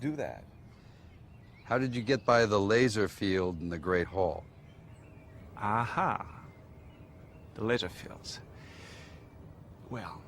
do that. How did you get by the laser field in the Great Hall? Aha. The laser fields. Well,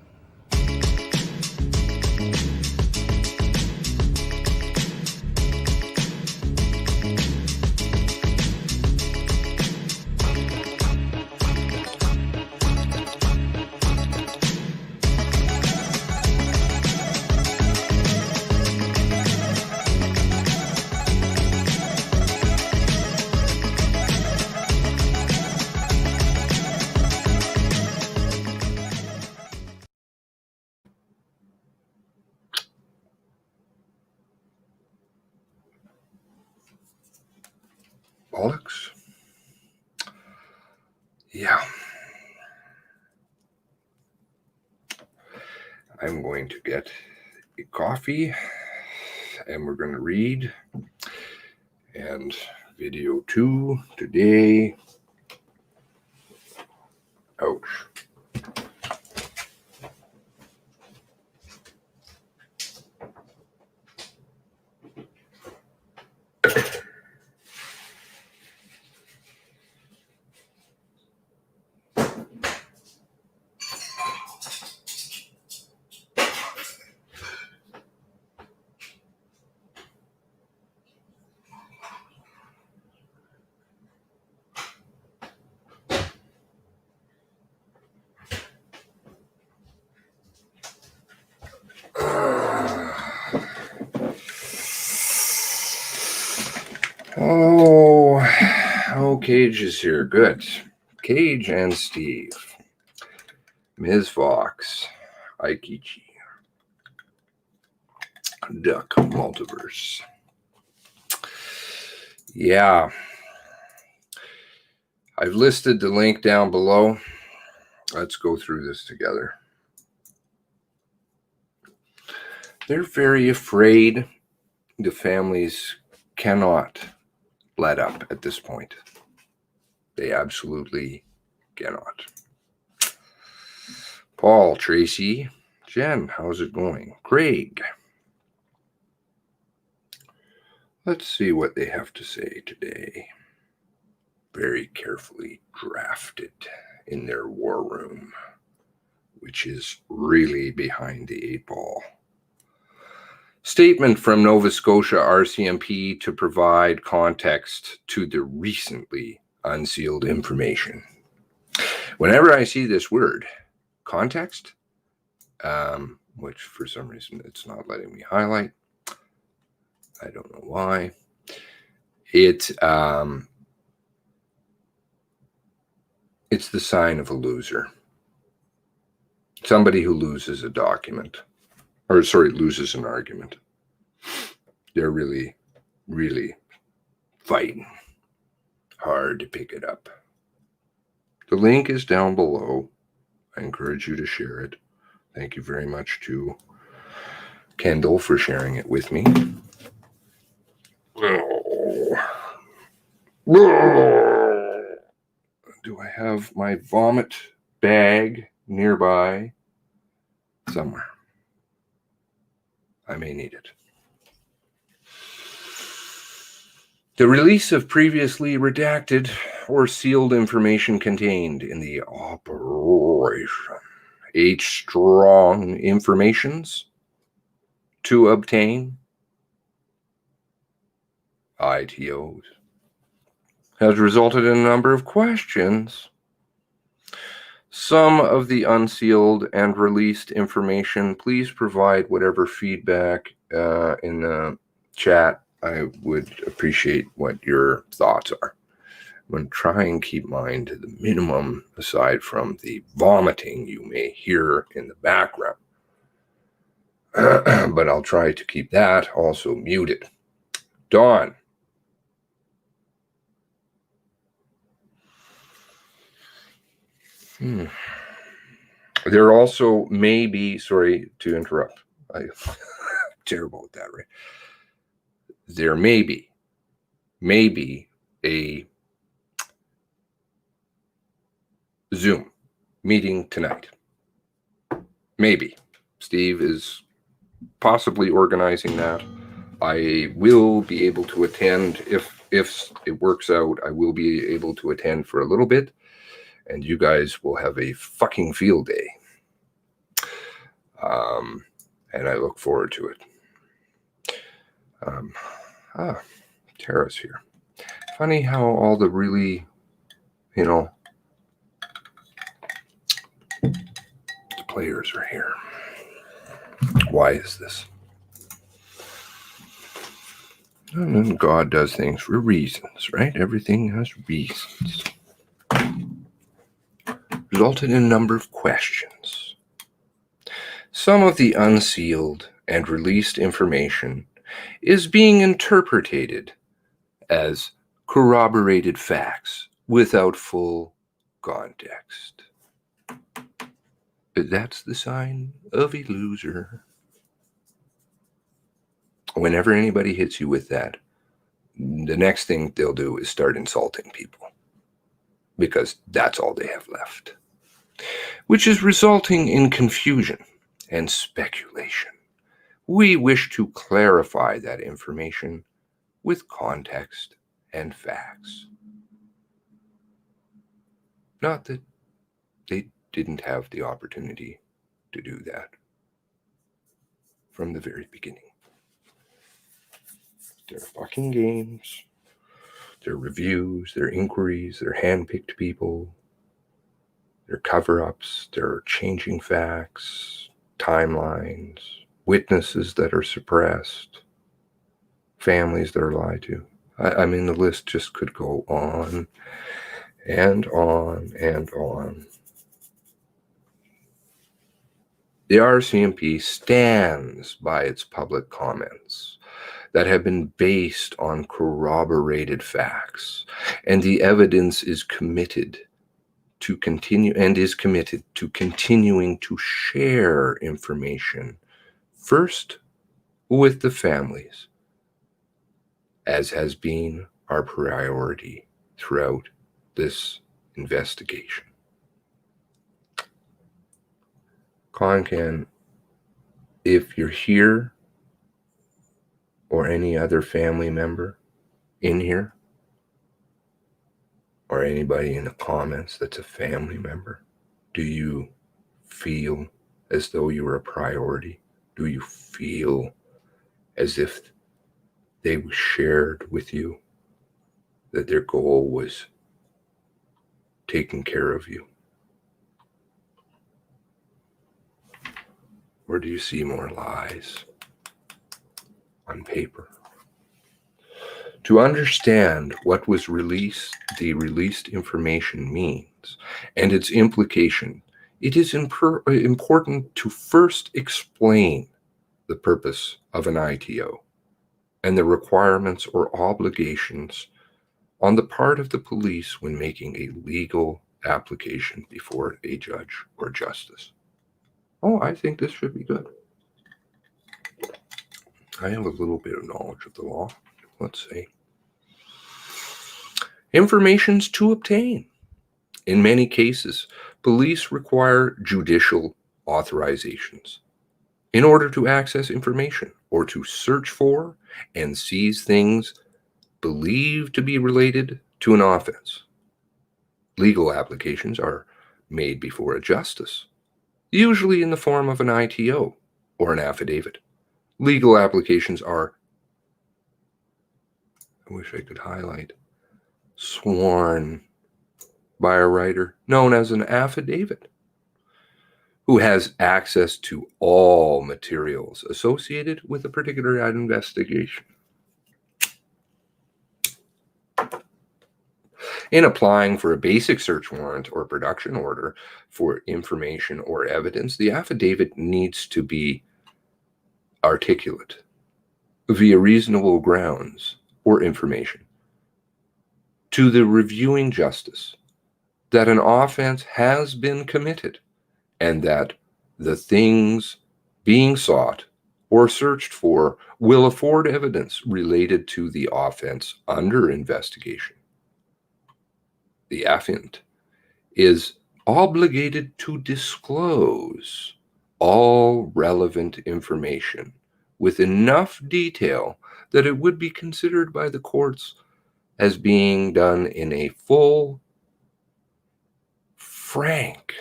bollocks. Yeah. I'm going to get a coffee and we're going to read. And video 2 today. Ouch. Oh, Kage is here. Good. Kage and Steve. Ms. Fox. Aikichi. Duck Multiverse. Yeah. I've listed the link down below. Let's go through this together. They're very afraid. The families cannot let up at this point. They absolutely cannot. Paul, Tracy, Jen, how's it going? Craig. Let's see what they have to say today. Very carefully drafted in their war room, which is really behind the 8 ball. Statement from Nova Scotia RCMP to provide context to the recently unsealed information. Whenever I see this word, context, which for some reason it's not letting me highlight, I don't know why, it's the sign of a loser. Somebody who loses a document. Or, sorry, loses an argument. They're really, really fighting hard to pick it up. The link is down below. I encourage you to share it. Thank you very much to Kendall for sharing it with me. Do I have my vomit bag nearby? Somewhere. I may need it. The release of previously redacted or sealed information contained in the Operation H Strong informations to obtain ITOs has resulted in a number of questions. Some of the unsealed and released information, please provide whatever feedback in the chat. I would appreciate what your thoughts are. I'm going to try and keep mine to the minimum, aside from the vomiting you may hear in the background. But I'll try to keep that also muted. Dawn. There also may be, sorry to interrupt, I'm terrible at that, right? There may be a Zoom meeting tonight. Maybe. Steve is possibly organizing that. I will be able to attend if it works out. I will be able to attend for a little bit, and you guys will have a fucking field day. And I look forward to it. Tara's here. Funny how all the really, the players are here. Why is this? And God does things for reasons, right? Everything has reasons. Resulted in a number of questions. Some of the unsealed and released information is being interpreted as corroborated facts without full context. That's the sign of a loser. Whenever anybody hits you with that, the next thing they'll do is start insulting people, because that's all they have left, which is resulting in confusion and speculation. We wish to clarify that information with context and facts. Not that they didn't have the opportunity to do that from the very beginning. Their fucking games, their reviews, their inquiries, their hand-picked people, their cover-ups, their changing facts, timelines, witnesses that are suppressed, families that are lied to. I mean, the list just could go on and on and on. The RCMP stands by its public comments that have been based on corroborated facts, and the evidence is committed to continue and is committed to continuing to share information, first with the families, as has been our priority throughout this investigation. Concan, if you're here or any other family member in here, or anybody in the comments that's a family member, do you feel as though you were a priority? Do you feel as if they shared with you that their goal was taking care of you? Or do you see more lies on paper? To understand what was released, the released information means, and its implication, it is important to first explain the purpose of an ITO and the requirements or obligations on the part of the police when making a legal application before a judge or justice. Oh, I think this should be good. I have a little bit of knowledge of the law. Let's see. Informations to obtain. In many cases, police require judicial authorizations in order to access information or to search for and seize things believed to be related to an offense. Legal applications are made before a justice, usually in the form of an ITO or an affidavit. Legal applications are, I wish I could highlight, sworn by a writer known as an affidavit, who has access to all materials associated with a particular investigation. In applying for a basic search warrant or production order for information or evidence, the affidavit needs to be articulate via reasonable grounds or information to the reviewing justice that an offense has been committed and that the things being sought or searched for will afford evidence related to the offense under investigation. The affiant is obligated to disclose all relevant information with enough detail that it would be considered by the courts as being done in a full, frank,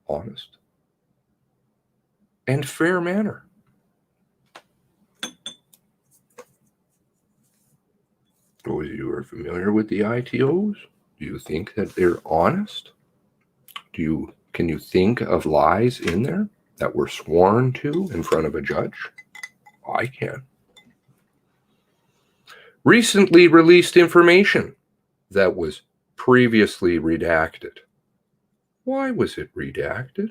honest, and fair manner. Those of you who are familiar with the ITOs, do you think that they're honest? Can you think of lies in there that were sworn to in front of a judge? I can. Recently released information that was previously redacted. Why was it redacted?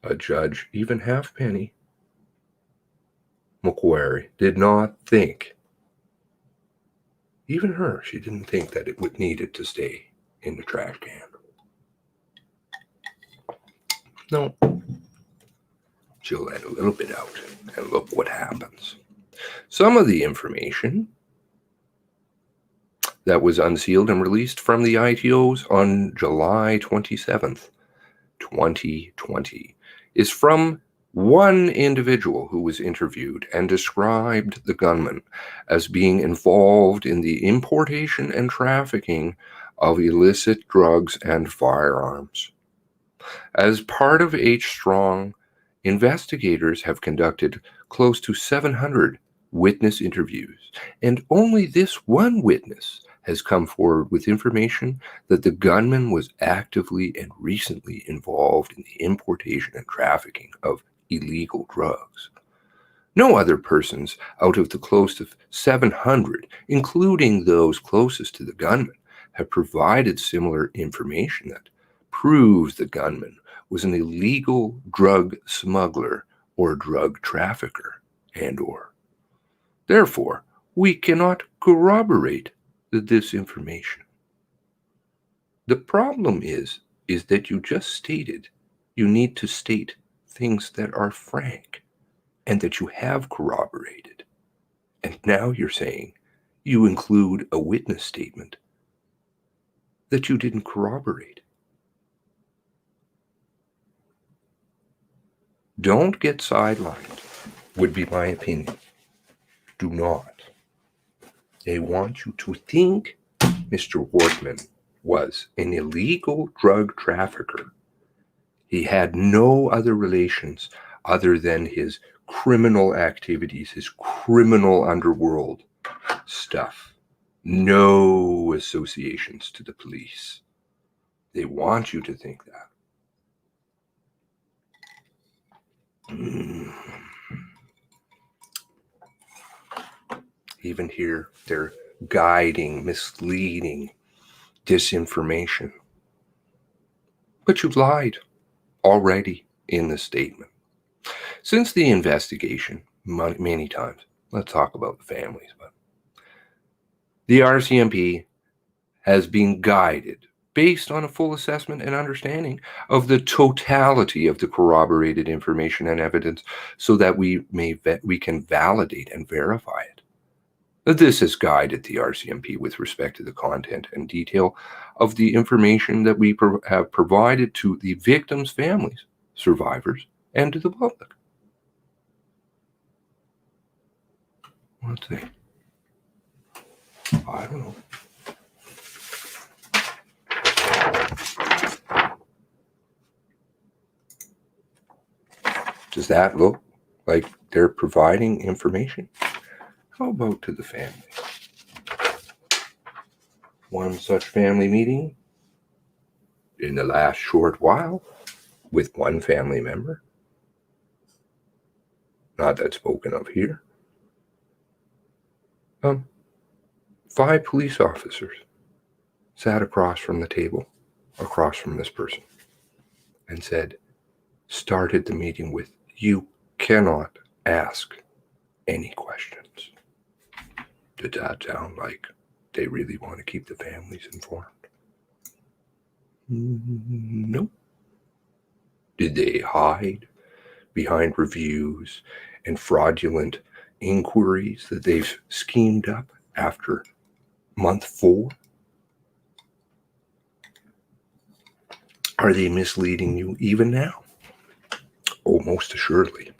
A judge, even Halfpenny Macquarie, did not think, even her, she didn't think that it would needed to stay in the trash can. No. She'll let a little bit out, and look what happens. Some of the information that was unsealed and released from the ITOs on July 27th, 2020, is from one individual who was interviewed and described the gunman as being involved in the importation and trafficking of illicit drugs and firearms. As part of H-Strong, investigators have conducted close to 700 witness interviews, and only this one witness has come forward with information that the gunman was actively and recently involved in the importation and trafficking of illegal drugs. No other persons out of the close to 700, including those closest to the gunman, have provided similar information that proves the gunman was an illegal drug smuggler or drug trafficker and/or. Therefore, we cannot corroborate this information. The problem is that you just stated you need to state things that are frank and that you have corroborated. And now you're saying you include a witness statement that you didn't corroborate. Don't get sidelined, would be my opinion. Do not. They want you to think Mr. Wortman was an illegal drug trafficker. He had no other relations other than his criminal activities, his criminal underworld stuff. No associations to the police. They want you to think that. Even here, they're guiding, misleading disinformation. But you've lied already in the statement. Since the investigation, many times, let's talk about the families, but the RCMP has been guided based on a full assessment and understanding of the totality of the corroborated information and evidence so that we can validate and verify it. This has guided the RCMP with respect to the content and detail of the information that we have provided to the victims' families, survivors, and to the public. Let's see. I don't know. Does that look like they're providing information? How about to the family? One such family meeting in the last short while with one family member, not that spoken of here. 5 police officers sat across from the table, across from this person, and started the meeting with, "You cannot ask any questions." Did that sound like they really want to keep the families informed? No. Did they hide behind reviews and fraudulent inquiries that they've schemed up after month 4? Are they misleading you even now? Oh, most assuredly.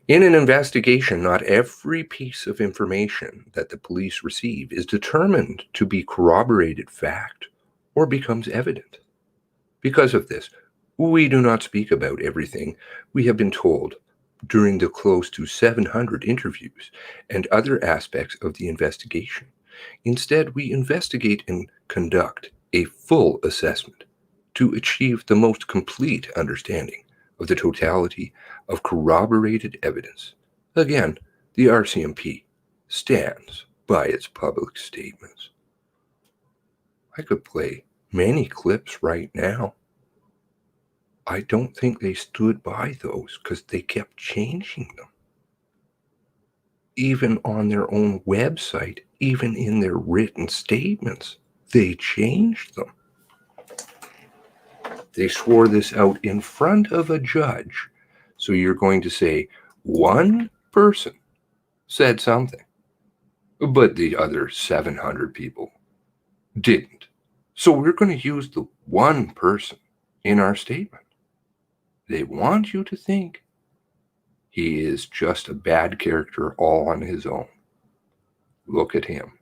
In an investigation, not every piece of information that the police receive is determined to be corroborated fact or becomes evident. Because of this, we do not speak about everything we have been told during the close to 700 interviews and other aspects of the investigation. Instead, we investigate and conduct a full assessment to achieve the most complete understanding of the totality of corroborated evidence. Again, the RCMP stands by its public statements. I could play many clips right now. I don't think they stood by those because they kept changing them. Even on their own website, even in their written statements, they changed them. They swore this out in front of a judge. So you're going to say one person said something, but the other 700 people didn't. So we're going to use the one person in our statement. They want you to think he is just a bad character all on his own. Look at him.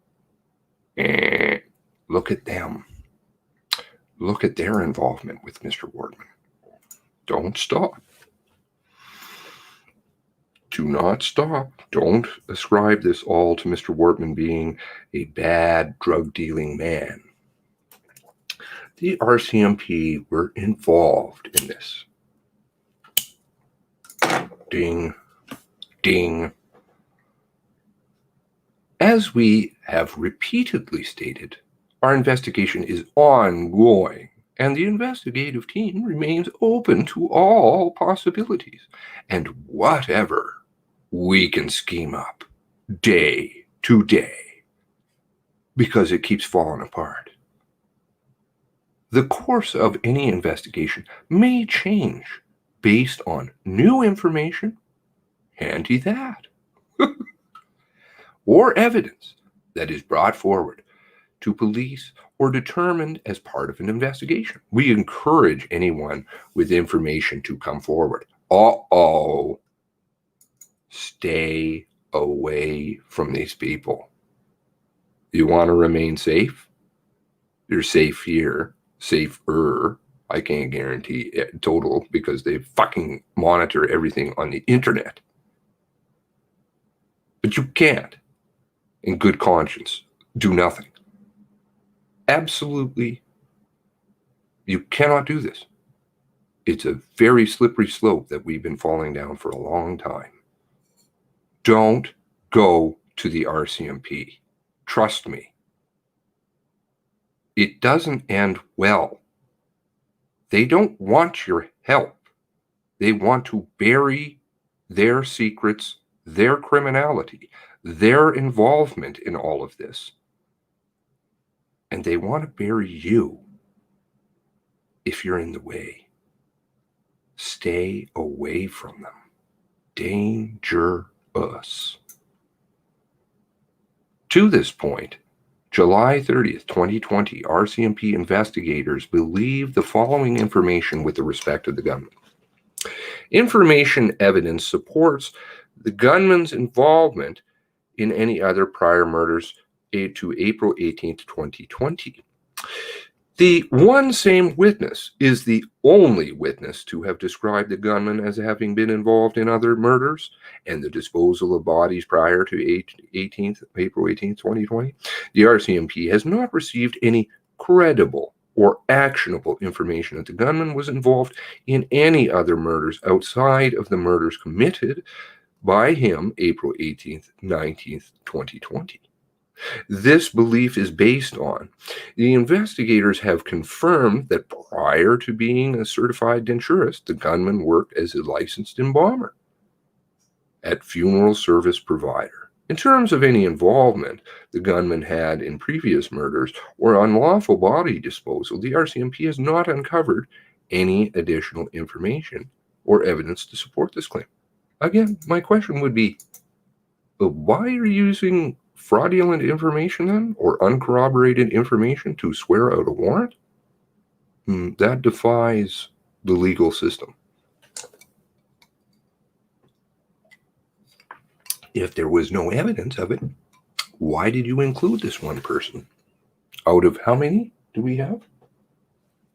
Look at them. Look at their involvement with Mr. Wortman. Don't stop. Do not stop. Don't ascribe this all to Mr. Wortman being a bad drug-dealing man. The RCMP were involved in this. Ding, ding. As we have repeatedly stated, our investigation is ongoing, and the investigative team remains open to all possibilities and whatever we can scheme up day to day, because it keeps falling apart. The course of any investigation may change based on new information, handy that, or evidence that is brought forward to police or determined as part of an investigation. We encourage anyone with information to come forward. Stay away from these people. You want to remain safe? You're safe here, safer. I can't guarantee it total because they fucking monitor everything on the internet. But you can't, in good conscience, do nothing. Absolutely, you cannot do this. It's a very slippery slope that we've been falling down for a long time. Don't go to the RCMP. Trust me. It doesn't end well. They don't want your help. They want to bury their secrets, their criminality, their involvement in all of this. And they want to bury you if you're in the way. Stay away from them. Dangerous. To this point, July 30th, 2020, RCMP investigators believe the following information with respect to the gunman. Information evidence supports the gunman's involvement in any other prior murders to April 18th, 2020. The one same witness is the only witness to have described the gunman as having been involved in other murders and the disposal of bodies prior to April 18th, 2020. The RCMP has not received any credible or actionable information that the gunman was involved in any other murders outside of the murders committed by him April 18th, 19th, 2020. This belief is based on the investigators have confirmed that prior to being a certified denturist, the gunman worked as a licensed embalmer at funeral service provider. In terms of any involvement the gunman had in previous murders or unlawful body disposal, the RCMP has not uncovered any additional information or evidence to support this claim. Again, my question would be, why are you using fraudulent information then, or uncorroborated information to swear out a warrant? That defies the legal system. If there was no evidence of it, why did you include this one person? Out of how many do we have?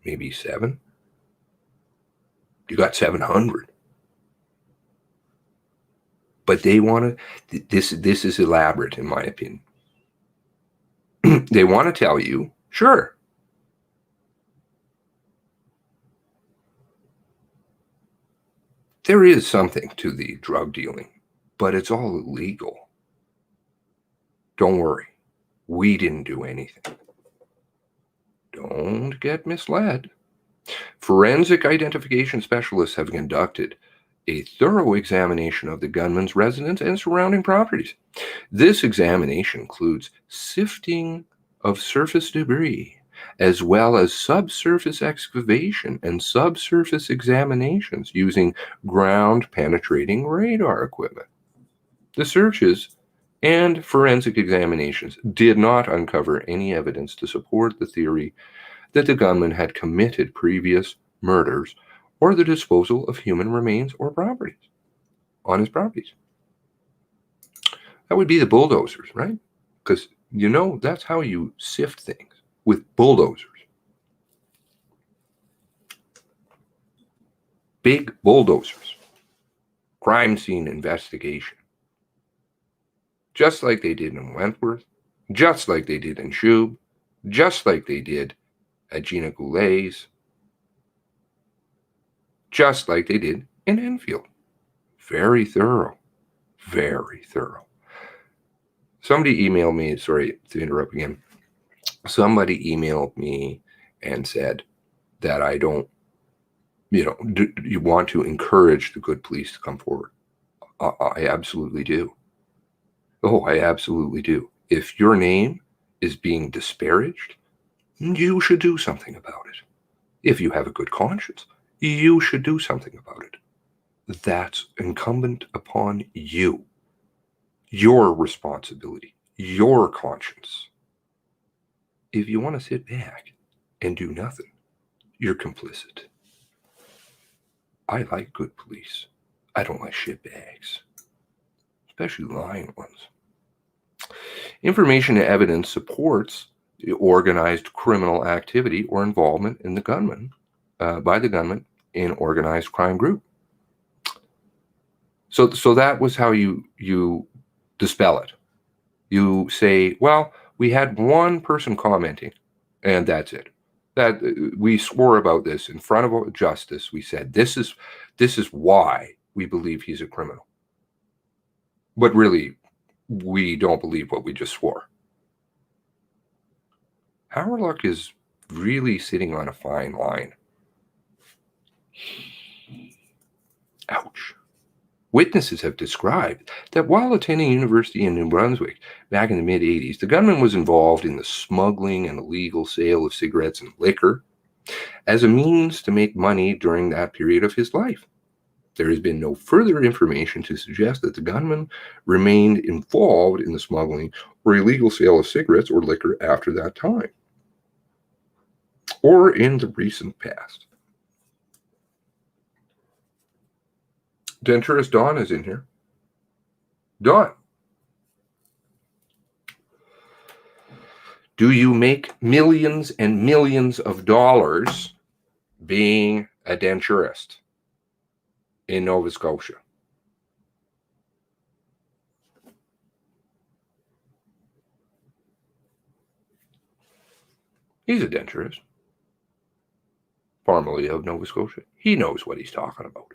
Maybe 7. You got 700. But they want to, this is elaborate in my opinion. They want to tell you, sure, there is something to the drug dealing, but it's all illegal. Don't worry, we didn't do anything. Don't get misled. Forensic identification specialists have conducted a thorough examination of the gunman's residence and surrounding properties. This examination includes sifting of surface debris, as well as subsurface excavation and subsurface examinations using ground-penetrating radar equipment. The searches and forensic examinations did not uncover any evidence to support the theory that the gunman had committed previous murders or the disposal of human remains or properties on his properties. That would be the bulldozers, right? Because, you know, that's how you sift things, with bulldozers. Big bulldozers. Crime scene investigation. Just like they did in Wentworth, just like they did in Shub, just like they did at Gina Goulet's, just like they did in Enfield. Very thorough. Very thorough. Somebody emailed me, sorry to interrupt again. Somebody emailed me and said that I don't, you want to encourage the good police to come forward. I absolutely do. Oh, I absolutely do. If your name is being disparaged, you should do something about it. If you have a good conscience, you should do something about it. That's incumbent upon you. Your responsibility, your conscience. If you want to sit back and do nothing, you're complicit. I like good police. I don't like shitbags, especially lying ones. Information and evidence supports the organized criminal activity or involvement in the gunman, by the gunman in organized crime group. So that was how you dispel it. You say, well, we had one person commenting, and that's it. That we swore about this in front of justice. We said this is why we believe he's a criminal. But really, we don't believe what we just swore. Howerluck is really sitting on a fine line. Ouch. Witnesses have described that while attending university in New Brunswick back in the mid-'80s, the gunman was involved in the smuggling and illegal sale of cigarettes and liquor as a means to make money during that period of his life. There has been no further information to suggest that the gunman remained involved in the smuggling or illegal sale of cigarettes or liquor after that time, or in the recent past. Denturist Dawn is in here. Dawn, do you make millions and millions of dollars being a denturist in Nova Scotia? He's a denturist, formerly of Nova Scotia. He knows what he's talking about.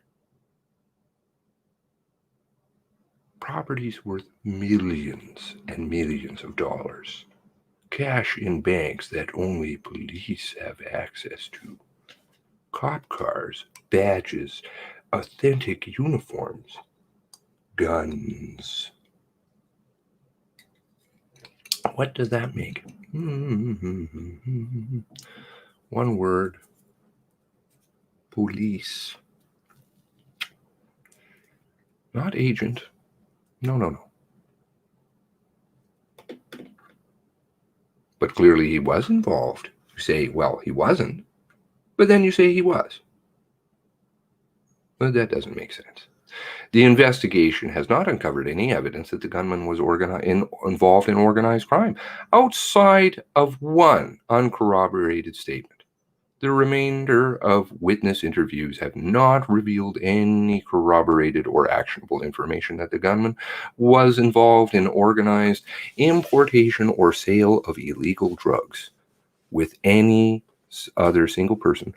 Properties worth millions and millions of dollars. Cash in banks that only police have access to. Cop cars, badges, authentic uniforms, guns. What does that make? One word. Police. Not agent. No. But clearly he was involved. You say, well, he wasn't. But then you say he was. Well, that doesn't make sense. The investigation has not uncovered any evidence that the gunman was involved in organized crime, outside of one uncorroborated statement. The remainder of witness interviews have not revealed any corroborated or actionable information that the gunman was involved in organized importation or sale of illegal drugs with any other single person,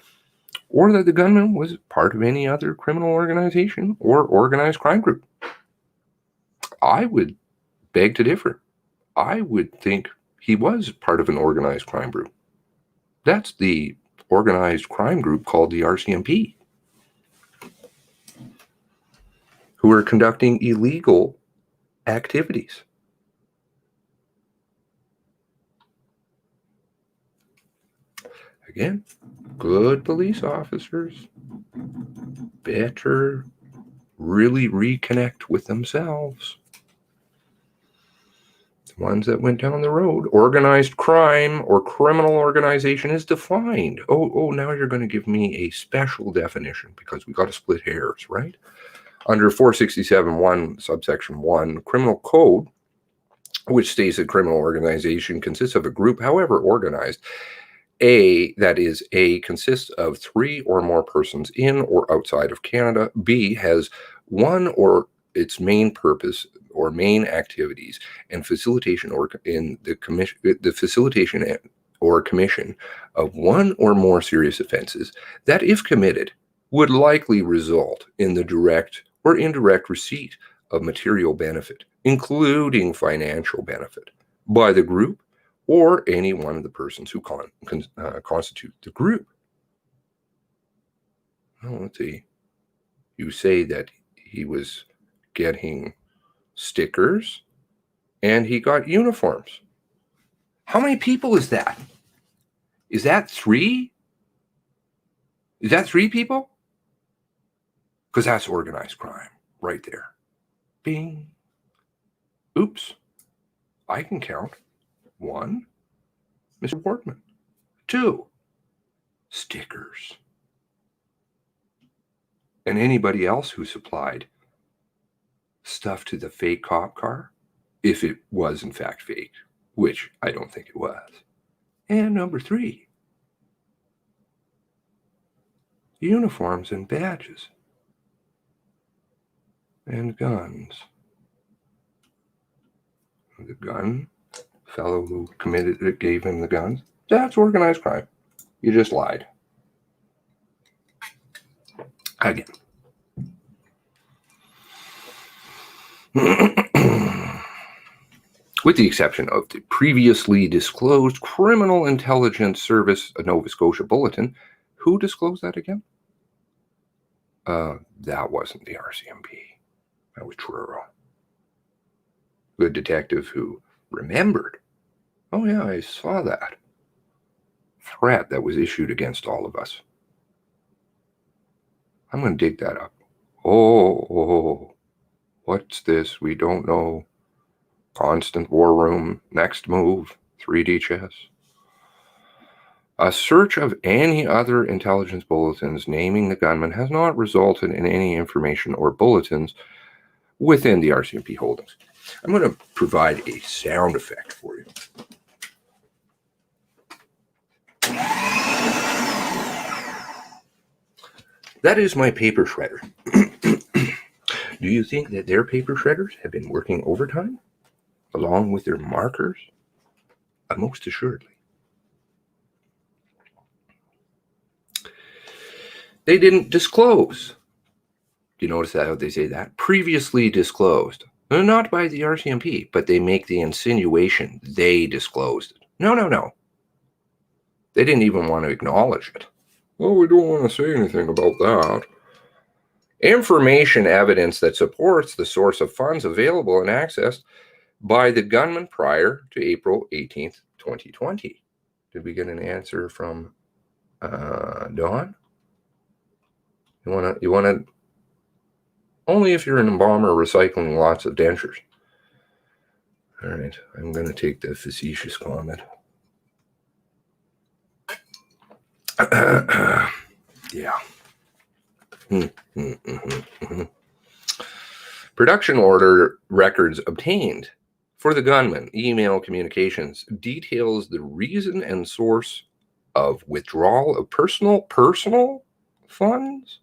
or that the gunman was part of any other criminal organization or organized crime group. I would beg to differ. I would think he was part of an organized crime group. That's the organized crime group called the RCMP, who are conducting illegal activities. Again, good police officers better really reconnect with themselves. The ones that went down the road. Organized crime or criminal organization is defined. Oh, now you're going to give me a special definition because we got to split hairs, right? Under 467.1, subsection 1, criminal code, which states that criminal organization consists of a group, however organized. A, that is, A, consists of 3 or more persons in or outside of Canada. B, has one or its main purpose or main activities and facilitation or in the facilitation or commission of one or more serious offenses that, if committed, would likely result in the direct or indirect receipt of material benefit, including financial benefit, by the group or any one of the persons who constitute the group. Well, let's see. You say that he was getting stickers and he got uniforms. How many people is that? Is that 3? Is that 3 people? Because that's organized crime right there. Bing. Oops. I can count. 1, Mr. Portman. 2, stickers. And anybody else who supplied stuff to the fake cop car, if it was in fact fake, which I don't think it was. And number 3, uniforms and badges and guns. The gun fellow who committed it gave him the guns. That's organized crime. You just lied. Again. With the exception of the previously disclosed Criminal Intelligence Service Nova Scotia Bulletin. Who disclosed that again? That wasn't the RCMP. That was Truro. The detective who remembered. Oh yeah, I saw that threat that was issued against all of us. I'm going to dig that up. Oh, what's this? We don't know. Constant war room. Next move. 3D chess. A search of any other intelligence bulletins naming the gunman has not resulted in any information or bulletins within the RCMP holdings. I'm going to provide a sound effect for you. That is my paper shredder. Do you think that their paper shredders have been working overtime along with their markers? Most assuredly. They didn't disclose. Do you notice how they say that? Previously disclosed. Not by the RCMP, but they make the insinuation they disclosed it. No. They didn't even want to acknowledge it. Well, we don't want to say anything about that. Information evidence that supports the source of funds available and accessed by the gunman prior to April 18th, 2020. Did we get an answer from Dawn? You want to only if you're an embalmer recycling lots of dentures. All right, I'm going to take the facetious comment. Yeah. Production order records obtained for the gunman, email communications, details the reason and source of withdrawal of personal funds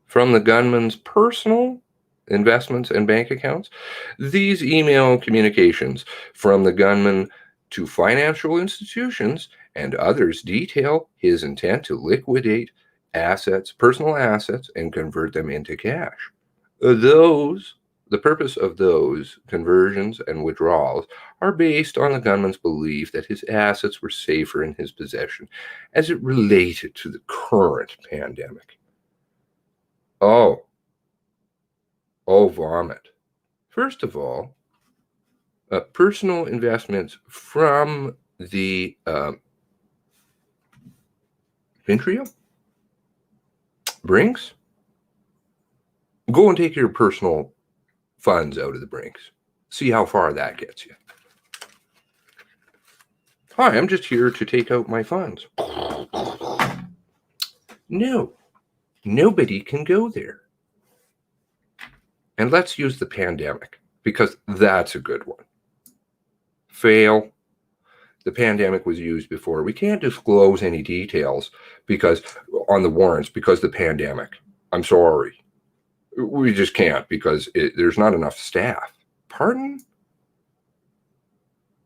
from the gunman's personal investments and bank accounts. These email communications from the gunman to financial institutions and others detail his intent to liquidate assets, personal assets, and convert them into cash. The purpose of those conversions and withdrawals are based on the gunman's belief that his assets were safer in his possession as it related to the current pandemic. Oh, vomit. First of all, personal investments from the Ventrio? Brinks? Go and take your personal funds out of the Brinks. See how far that gets you. Hi, I'm just here to take out my funds. No, nobody can go there. And let's use the pandemic, because that's a good one. Fail. The pandemic was used before. We can't disclose any details because on the warrants because the pandemic. I'm sorry. We just can't because there's not enough staff. Pardon?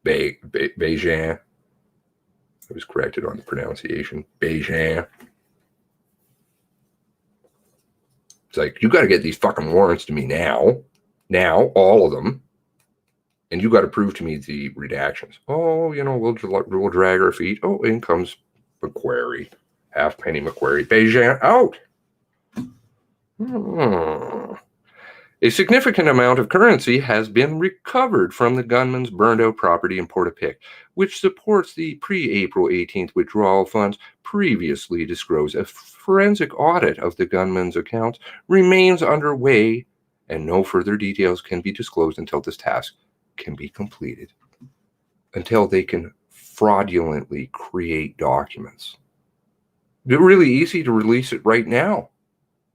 Beijing. I was corrected on the pronunciation. Beijing. It's like, you got to get these fucking warrants to me now. Now, all of them. And you got to prove to me the redactions. Oh, we'll drag our feet. Oh, in comes Macquarie. Halfpenny Macquarie. Beijing out. A significant amount of currency has been recovered from the gunman's burned out property in Portapique, which supports the pre-April 18th withdrawal funds previously disclosed. A forensic audit of the gunman's accounts remains underway, and no further details can be disclosed until this task can be completed, until they can fraudulently create documents. They're really easy to release it right now.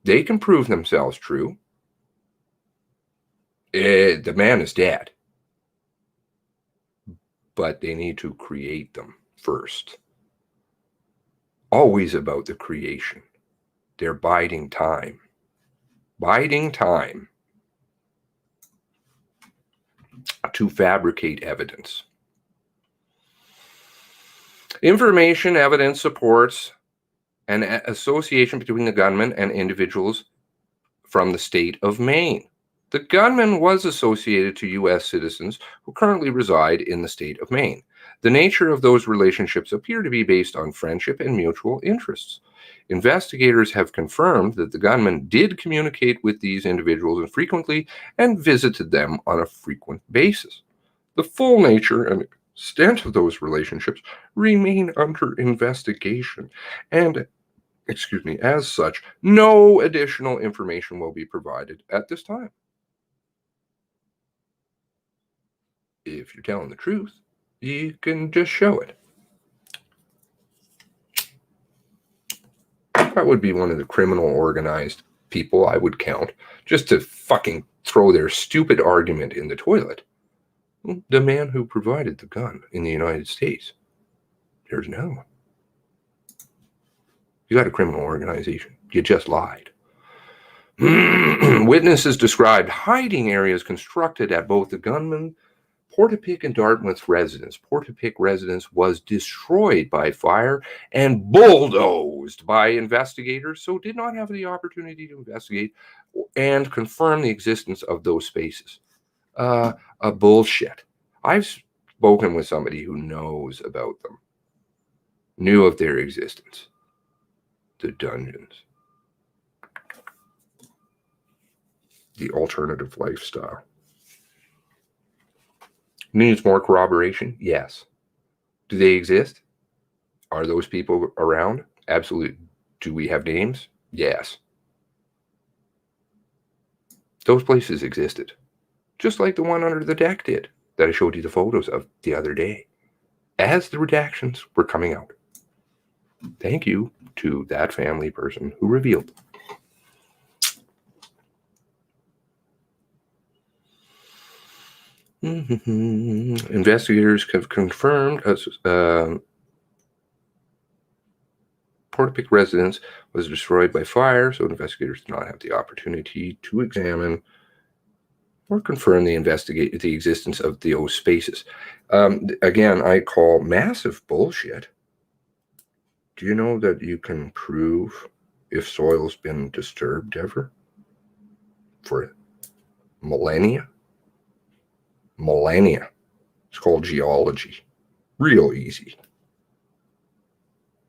They can prove themselves true. The man is dead. But they need to create them first. Always about the creation. They're biding time. Biding time to fabricate evidence. Information evidence supports an association between the gunman and individuals from the state of Maine. The gunman was associated to U.S. citizens who currently reside in the state of Maine. The nature of those relationships appear to be based on friendship and mutual interests. Investigators have confirmed that the gunman did communicate with these individuals frequently and visited them on a frequent basis. The full nature and extent of those relationships remain under investigation, and as such, no additional information will be provided at this time. If you're telling the truth, you can just show it. That would be one of the criminal organized people I would count, just to fucking throw their stupid argument in the toilet. The man who provided the gun in the United States. There's another one. You got a criminal organization. You just lied. Witnesses described hiding areas constructed at both the gunman Portapique and Dartmouth residence. Portapique residence was destroyed by fire and bulldozed by investigators, so did not have the opportunity to investigate and confirm the existence of those spaces. Bullshit. I've spoken with somebody who knows about them, knew of their existence. The dungeons. The alternative lifestyle. Needs more corroboration? Yes. Do they exist? Are those people around? Absolutely. Do we have names? Yes. Those places existed. Just like the one under the deck did, that I showed you the photos of the other day, as the redactions were coming out. Thank you to that family person who revealed them. Investigators have confirmed Portapique residence was destroyed by fire, so investigators did not have the opportunity to examine or confirm the existence of those spaces. Again, I call massive bullshit. Do you know that you can prove if soil's been disturbed ever? For millennia? Millennia. It's called geology. Real easy.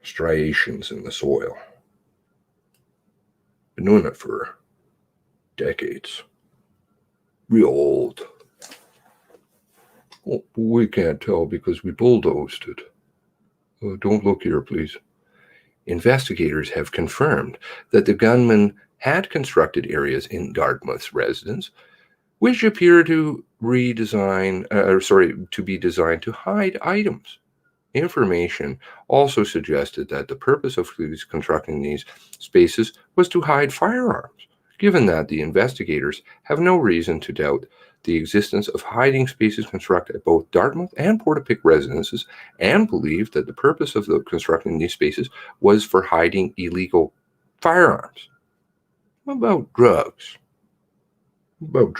Striations in the soil. Been doing it for decades. Real old. Well, we can't tell because we bulldozed it. Don't look here, please. Investigators have confirmed that the gunman had constructed areas in Dartmouth's residence which appear to be designed to hide items. Information also suggested that the purpose of constructing these spaces was to hide firearms, given that the investigators have no reason to doubt the existence of hiding spaces constructed at both Dartmouth and Portapique residences, and believe that the purpose of constructing these spaces was for hiding illegal firearms. What about drugs? Those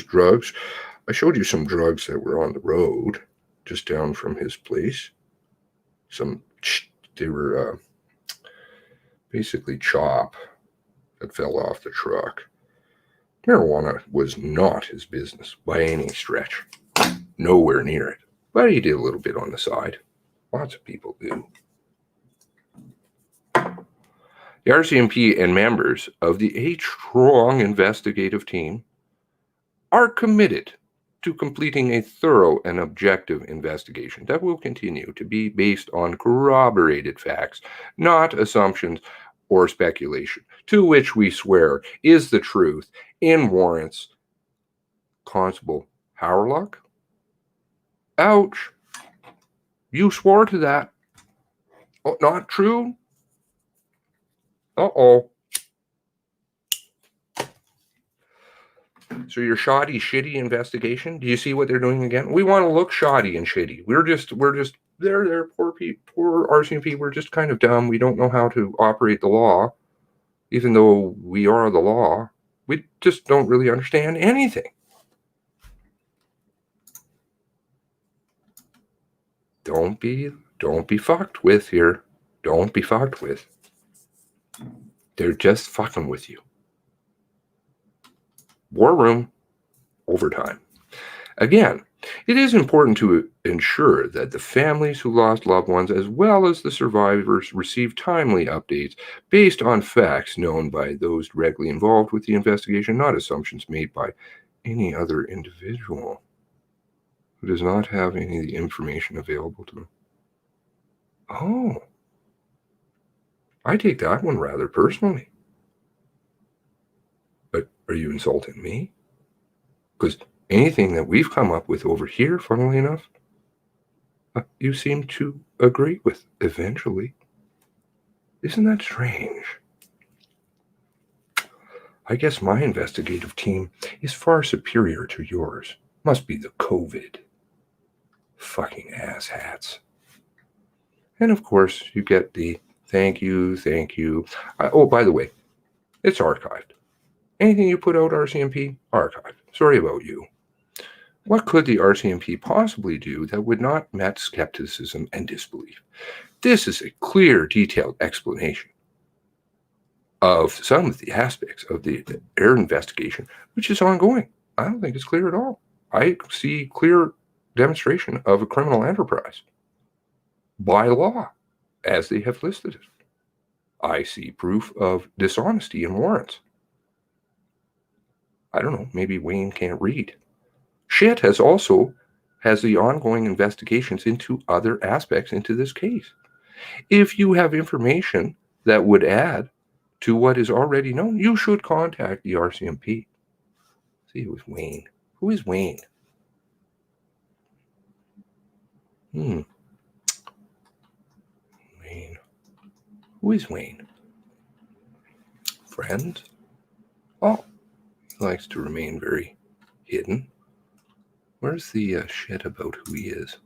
drugs, I showed you some drugs that were on the road, just down from his place. They were basically chop that fell off the truck. Marijuana was not his business by any stretch. Nowhere near it. But he did a little bit on the side. Lots of people do. The RCMP and members of the strong investigative team are committed to completing a thorough and objective investigation that will continue to be based on corroborated facts, not assumptions or speculation, to which we swear is the truth in warrants. Constable Howerlock? Ouch. You swore to that. Oh, not true? Uh-oh. So your shoddy, shitty investigation? Do you see what they're doing again? We want to look shoddy and shitty. We're just they're poor RCMP. We're just kind of dumb. We don't know how to operate the law, even though we are the law. We just don't really understand anything. Don't be fucked with here. Don't be fucked with. They're just fucking with you. War room, overtime. Again, it is important to ensure that the families who lost loved ones, as well as the survivors, receive timely updates based on facts known by those directly involved with the investigation, not assumptions made by any other individual who does not have any of the information available to them. Oh, I take that one rather personally. But are you insulting me? Because anything that we've come up with over here, funnily enough, you seem to agree with eventually. Isn't that strange? I guess my investigative team is far superior to yours. Must be the COVID. Fucking asshats. And of course, you get the thank you. Oh, by the way, it's archived. Anything you put out, RCMP, archived. Sorry about you. What could the RCMP possibly do that would not met skepticism and disbelief? This is a clear, detailed explanation of some of the aspects of the air investigation, which is ongoing. I don't think it's clear at all. I see clear demonstration of a criminal enterprise by law, as they have listed it. I see proof of dishonesty in warrants. I don't know, maybe Wayne can't read. Shit has the ongoing investigations into other aspects into this case. If you have information that would add to what is already known, you should contact the RCMP. See, who is Wayne? Who is Wayne? Wayne. Who is Wayne? Friend? Oh, he likes to remain very hidden. Where's the shit about who he is?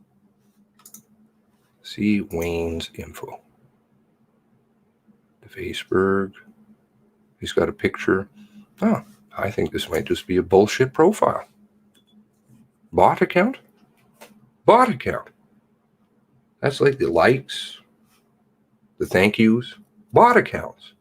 See Wayne's info. The Facebook. He's got a picture. Oh, I think this might just be a bullshit profile. Bot account? Bot account. That's like the likes, the thank yous. Bot accounts.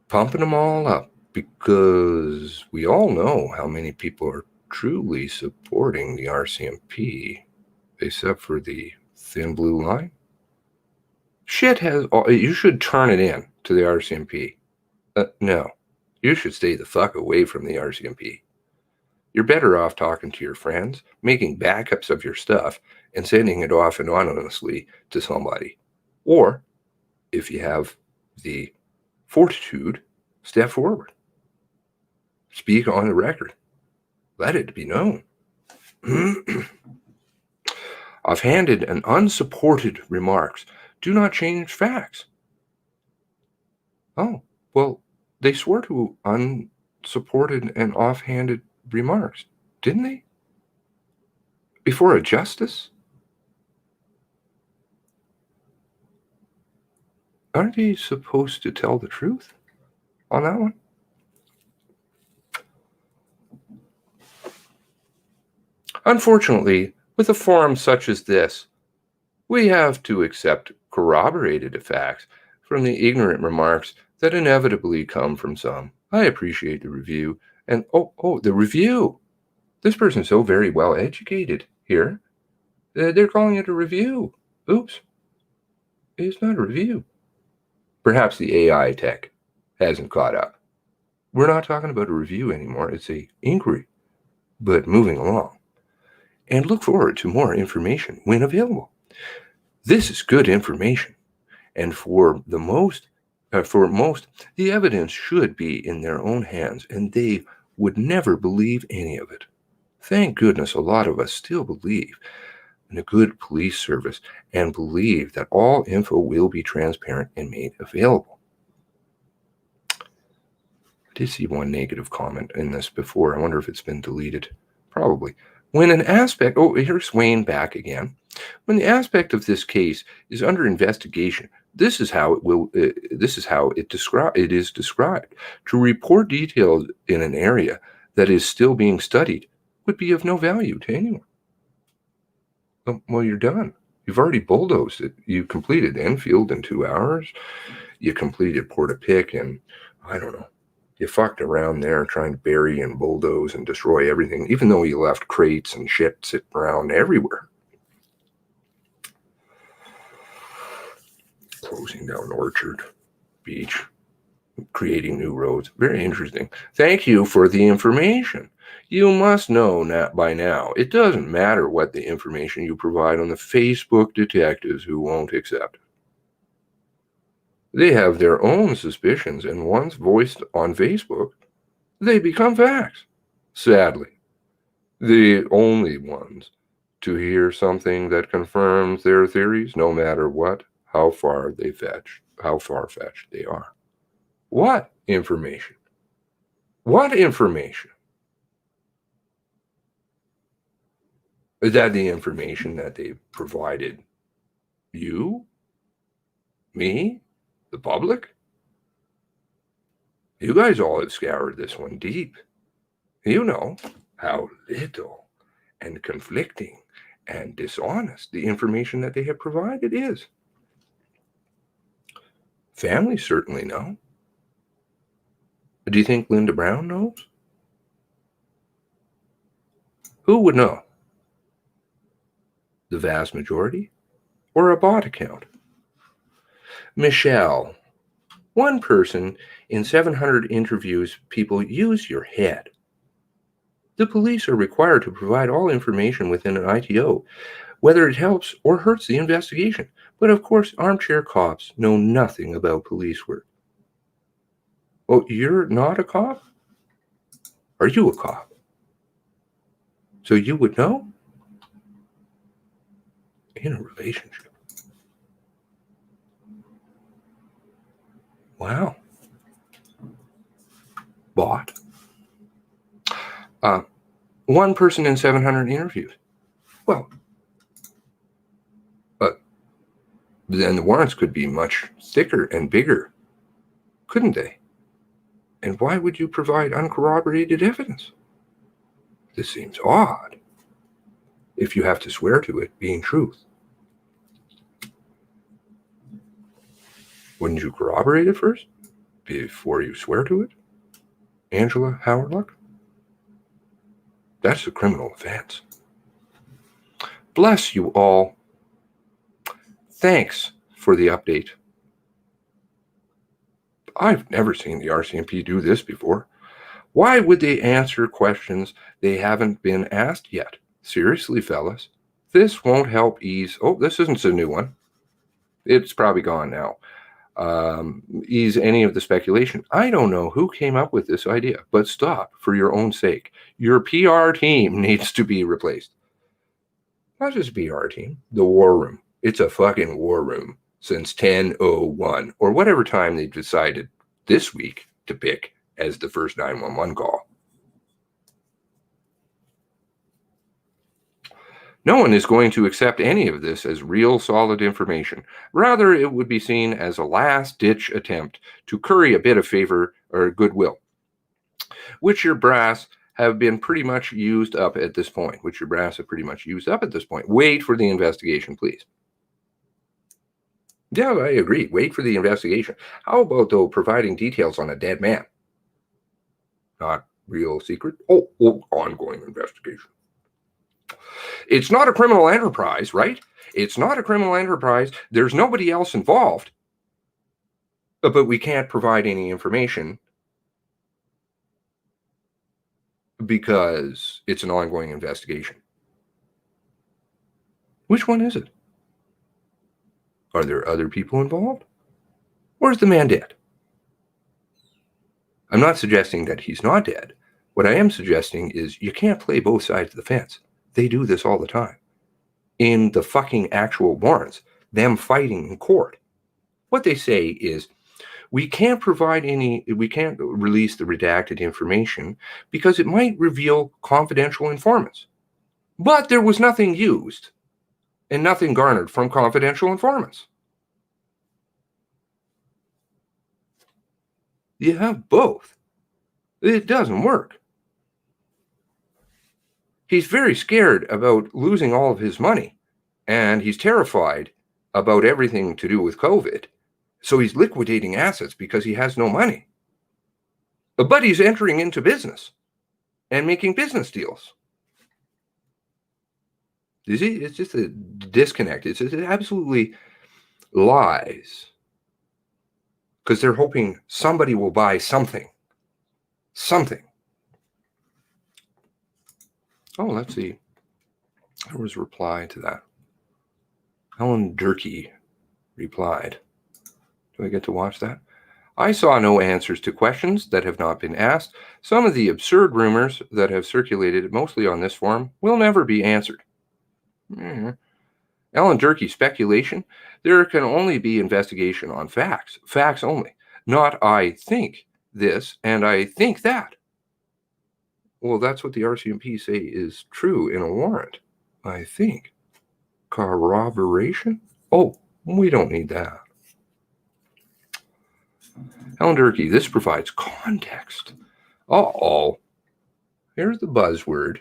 Pumping them all up because we all know how many people are truly supporting the RCMP, except for the thin blue line. Shit has. You should turn it in to the RCMP. No, you should stay the fuck away from the RCMP. You're better off talking to your friends, making backups of your stuff, and sending it off anonymously to somebody. Or, if you have the fortitude, step forward. Speak on the record. Let it be known. Offhanded and unsupported remarks do not change facts. Oh, well, they swore to unsupported and offhanded remarks, didn't they? Before a justice? Aren't they supposed to tell the truth on that one? Unfortunately, with a forum such as this, we have to accept corroborated facts from the ignorant remarks that inevitably come from some. I appreciate the review. And the review. This person's so very well educated here. They're calling it a review. Oops. It's not a review. Perhaps the AI tech hasn't caught up. We're not talking about a review anymore. It's an inquiry. But moving along. And look forward to more information when available. This is good information. And for most, the evidence should be in their own hands, and they would never believe any of it. Thank goodness a lot of us still believe in a good police service and believe that all info will be transparent and made available. I did see one negative comment in this before. I wonder if it's been deleted. Probably. When an aspect, here's Wayne back again. When the aspect of this case is under investigation, this is how it is described. To report details in an area that is still being studied would be of no value to anyone. Well, you're done. You've already bulldozed it. You completed Enfield in 2 hours. You completed Portapic in, I don't know. You fucked around there trying to bury and bulldoze and destroy everything, even though you left crates and shit sitting around everywhere. Closing down Orchard Beach, creating new roads. Very interesting. Thank you for the information. You must know by now, it doesn't matter what the information you provide on the Facebook detectives who won't accept it. They have their own suspicions, and once voiced on Facebook, they become facts. Sadly, the only ones to hear something that confirms their theories, no matter what, how far-fetched they are. What information? What information? Is that the information that they provided you, me, the public? You guys all have scoured this one deep. You know how little and conflicting and dishonest the information that they have provided is. Families certainly know. Do you think Linda Brown knows? Who would know? The vast majority? Or a bot account? Michelle, one person in 700 interviews, people use your head. The police are required to provide all information within an ITO, whether it helps or hurts the investigation. But of course, armchair cops know nothing about police work. Oh, you're not a cop? Are you a cop? So you would know? In a relationship. Wow. bought. 1 person in 700 interviews. Well, then the warrants could be much thicker and bigger, couldn't they? And why would you provide uncorroborated evidence? This seems odd, if you have to swear to it being truth. Wouldn't you corroborate it first, before you swear to it? Angela Howerluck? That's a criminal offense. Bless you all. Thanks for the update. I've never seen the RCMP do this before. Why would they answer questions they haven't been asked yet? Seriously, fellas, this won't help ease. Oh, this isn't a new one. It's probably gone now. Ease any of the speculation. I don't know who came up with this idea, but stop for your own sake. Your PR team needs to be replaced. Not just PR team, the war room. It's a fucking war room since 10:01 or whatever time they decided this week to pick as the first 911 call. No one is going to accept any of this as real solid information. Rather, it would be seen as a last-ditch attempt to curry a bit of favor or goodwill, which your brass have been pretty much used up at this point. Wait for the investigation, please. Yeah, I agree. Wait for the investigation. How about, though, providing details on a dead man? Not real secret. Oh, ongoing investigation. It's not a criminal enterprise, right? It's not a criminal enterprise. There's nobody else involved. But we can't provide any information because it's an ongoing investigation. Which one is it? Are there other people involved? Or is the man dead? I'm not suggesting that he's not dead. What I am suggesting is you can't play both sides of the fence. They do this all the time. In the fucking actual warrants, them fighting in court. What they say is, we can't release the redacted information because it might reveal confidential informants. But there was nothing used and nothing garnered from confidential informants. You have both. It doesn't work. He's very scared about losing all of his money, and he's terrified about everything to do with COVID. So he's liquidating assets because he has no money. But he's entering into business and making business deals. You see, it's just a disconnect. It's absolutely lies. Because they're hoping somebody will buy something. Something. Oh, let's see. There was a reply to that. Helen Durkee replied. Do I get to watch that? I saw no answers to questions that have not been asked. Some of the absurd rumors that have circulated, mostly on this forum, will never be answered. Ellen Durkee speculation. There can only be investigation on facts. Facts only. Not I think this and I think that. Well, that's what the RCMP say is true in a warrant. I think. Corroboration? Oh, we don't need that. Helen Durkee, this provides context. Uh-oh. Here's the buzzword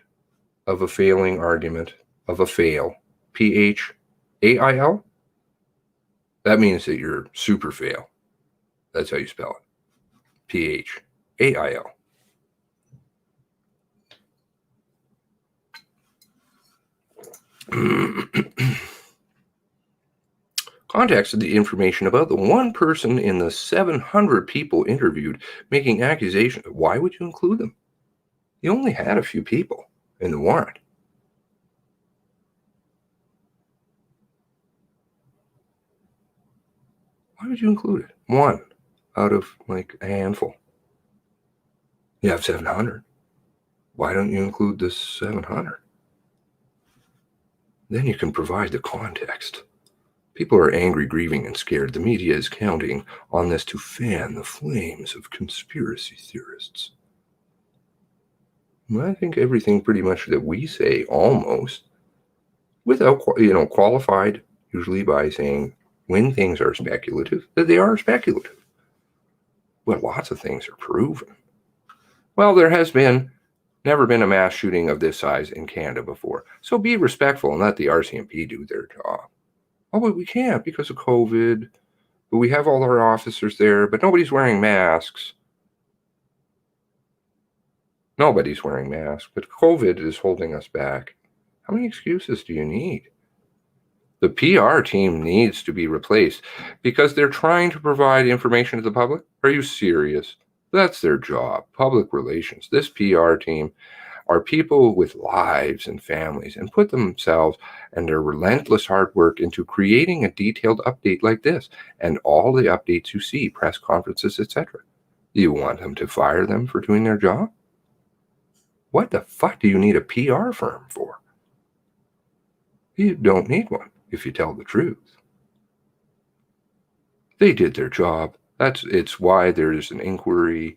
of a failing argument, of a fail. P-H-A-I-L? That means that you're super fail. That's how you spell it. P-H-A-I-L. Context of the information about the one person in the 700 people interviewed making accusations. Why would you include them? You only had a few people in the warrant. Why would you include it? One out of like a handful. You have 700. Why don't you include the 700? Then you can provide the context. People are angry, grieving, and scared. The media is counting on this to fan the flames of conspiracy theorists. I think everything pretty much that we say, almost, without, qualified usually by saying when things are speculative, that they are speculative. Well, lots of things are proven. Well, there has never been a mass shooting of this size in Canada before. So be respectful and let the RCMP do their job. Oh, but we can't because of COVID. But we have all our officers there, but nobody's wearing masks. Nobody's wearing masks, but COVID is holding us back. How many excuses do you need? The PR team needs to be replaced because they're trying to provide information to the public. Are you serious? That's their job, public relations. This PR team are people with lives and families and put themselves and their relentless hard work into creating a detailed update like this and all the updates you see, press conferences, etc. You want them to fire them for doing their job? What the fuck do you need a PR firm for? You don't need one if you tell the truth. They did their job. It's why there's an inquiry.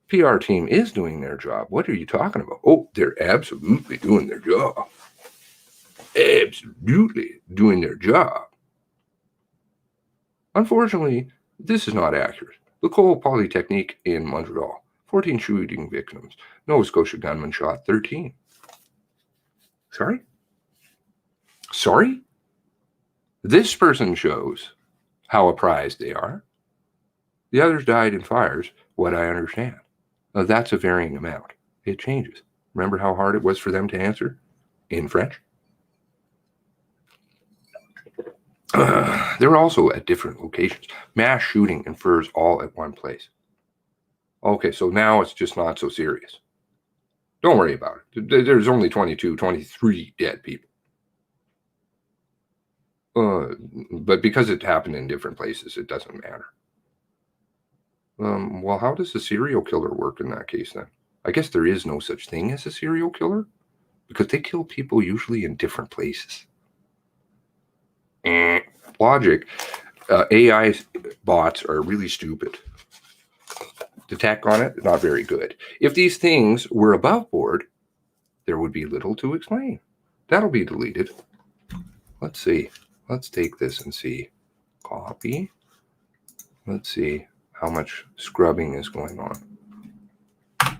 PR team is doing their job. What are you talking about? Oh, they're absolutely doing their job. Absolutely doing their job. Unfortunately, this is not accurate. L'École Polytechnique in Montreal, 14 shooting victims. Nova Scotia gunman shot 13. Sorry? This person shows how apprised they are. The others died in fires, what I understand. Now, that's a varying amount. It changes. Remember how hard it was for them to answer in French? They're also at different locations. Mass shooting infers all at one place. Okay, so now it's just not so serious. Don't worry about it. There's only 22, 23 dead people. But because it happened in different places, it doesn't matter. Well, how does a serial killer work in that case then? I guess there is no such thing as a serial killer because they kill people usually in different places. Logic. AI bots are really stupid. The tech on it, not very good. If these things were above board, there would be little to explain. That'll be deleted. Let's see. Let's take this and see. Copy. Let's see how much scrubbing is going on. Are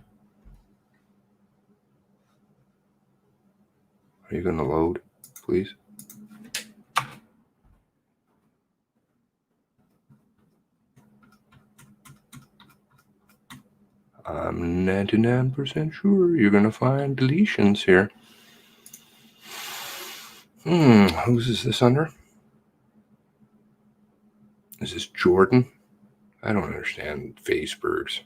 you going to load, please? I'm 99% sure you're going to find deletions here. Whose is this under? Is this Jordan? I don't understand Facebergs.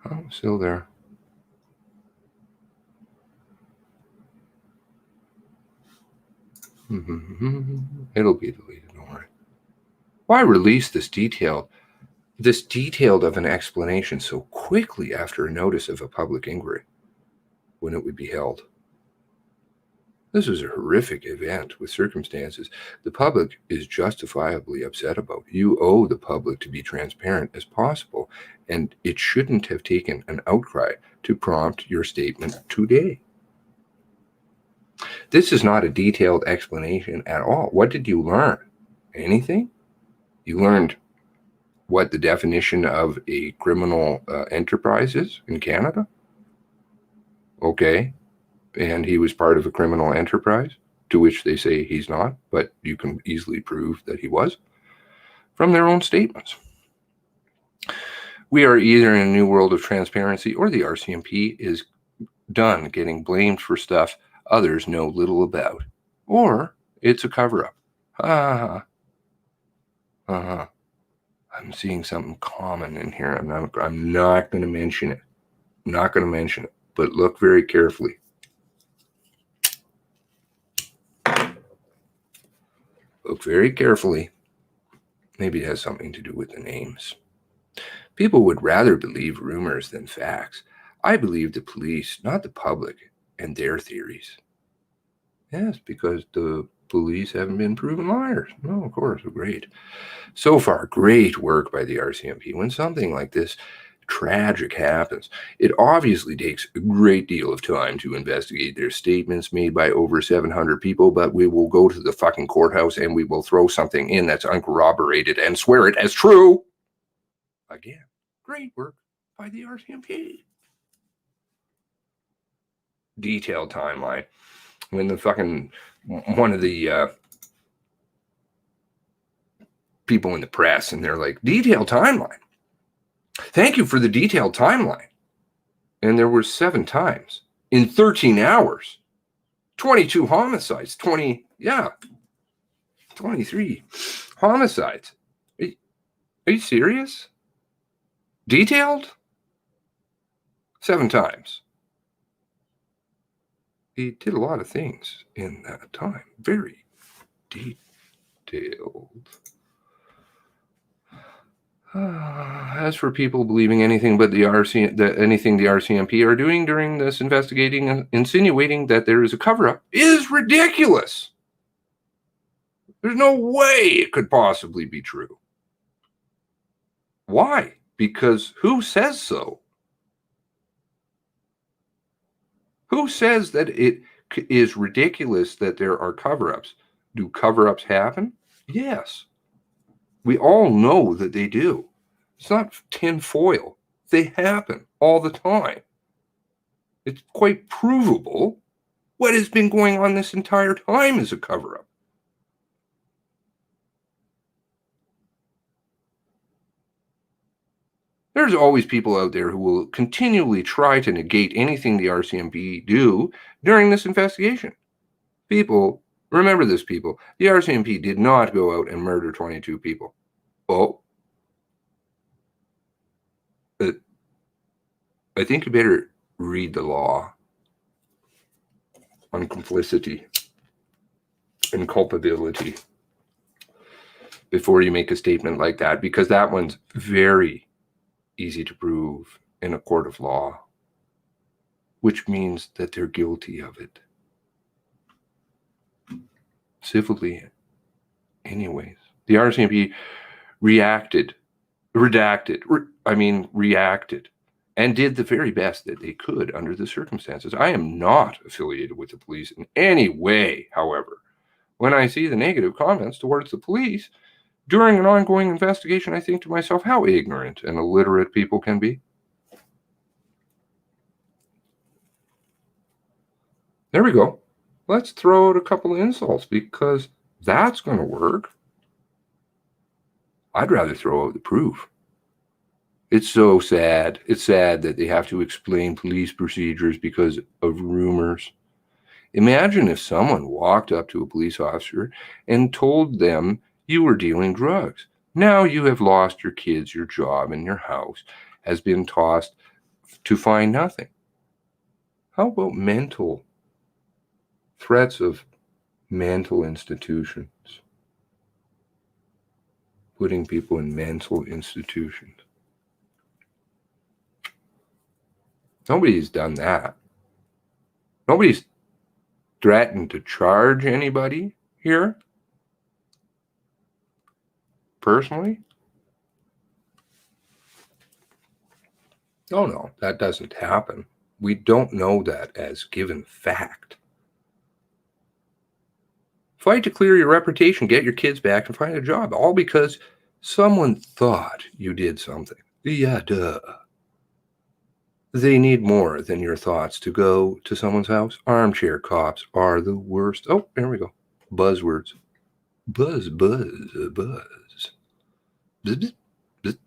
Oh, still there. It'll be deleted, don't worry. Why release this detailed of an explanation so quickly after a notice of a public inquiry when it would be held? This was a horrific event with circumstances the public is justifiably upset about. You owe the public to be transparent as possible, and it shouldn't have taken an outcry to prompt your statement today. This is not a detailed explanation at all. What did you learn? Anything? You learned what the definition of a criminal enterprise is in Canada? Okay. And he was part of a criminal enterprise, to which they say he's not, but you can easily prove that he was from their own statements. We are either in a new world of transparency or the RCMP is done getting blamed for stuff others know little about, or it's a cover-up. I'm seeing something common in here. I'm not going to mention it. I'm not going to mention it, but look very carefully. Look very carefully. Maybe it has something to do with the names. People would rather believe rumors than facts. I believe the police, not the public, and their theories. Yes, because the police haven't been proven liars. No, of course, great. So far, great work by the RCMP. When something like this tragic happens, it obviously takes a great deal of time to investigate. There's statements made by over 700 people, but we will go to the fucking courthouse and we will throw something in that's uncorroborated and swear it as true. Again, great work by the RCMP. Detailed timeline. When the fucking one of the people in the press, and they're like, detailed timeline. Thank you for the detailed timeline. And there were 7 times in 13 hours, 22 homicides, 23 homicides. Are you serious? Detailed? 7 times. He did a lot of things in that time. Very detailed. As for people believing anything but anything the RCMP are doing during this investigating and insinuating that there is a cover-up is ridiculous. There's no way it could possibly be true. Why? Because who says so? Who says that it is ridiculous that there are cover-ups? Do cover-ups happen? Yes. We all know that they do. It's not tinfoil. They happen all the time. It's quite provable. What has been going on this entire time is a cover-up. There's always people out there who will continually try to negate anything the RCMP do during this investigation. People, remember this, people. The RCMP did not go out and murder 22 people. Oh. I think you better read the law on complicity and culpability before you make a statement like that, because that one's very easy to prove in a court of law, which means that they're guilty of it. Civilly, anyways. The RCMP reacted, and did the very best that they could under the circumstances. I am not affiliated with the police in any way, however. When I see the negative comments towards the police during an ongoing investigation, I think to myself how ignorant and illiterate people can be. There we go. Let's throw out a couple of insults, because that's going to work. I'd rather throw out the proof. It's so sad. It's sad that they have to explain police procedures because of rumors. Imagine if someone walked up to a police officer and told them you were dealing drugs. Now you have lost your kids, your job, and your house has been tossed to find nothing. How about mental threats of mental institutions? Putting people in mental institutions. Nobody's done that. Nobody's threatened to charge anybody here. Personally. Oh no, that doesn't happen. We don't know that as given fact. Fight to clear your reputation, get your kids back, and find a job, all because someone thought you did something. Yeah, duh. They need more than your thoughts to go to someone's house. Armchair cops are the worst. Oh, there we go. Buzzwords. Buzz, buzz, buzz. Bzz, bzz, bzz.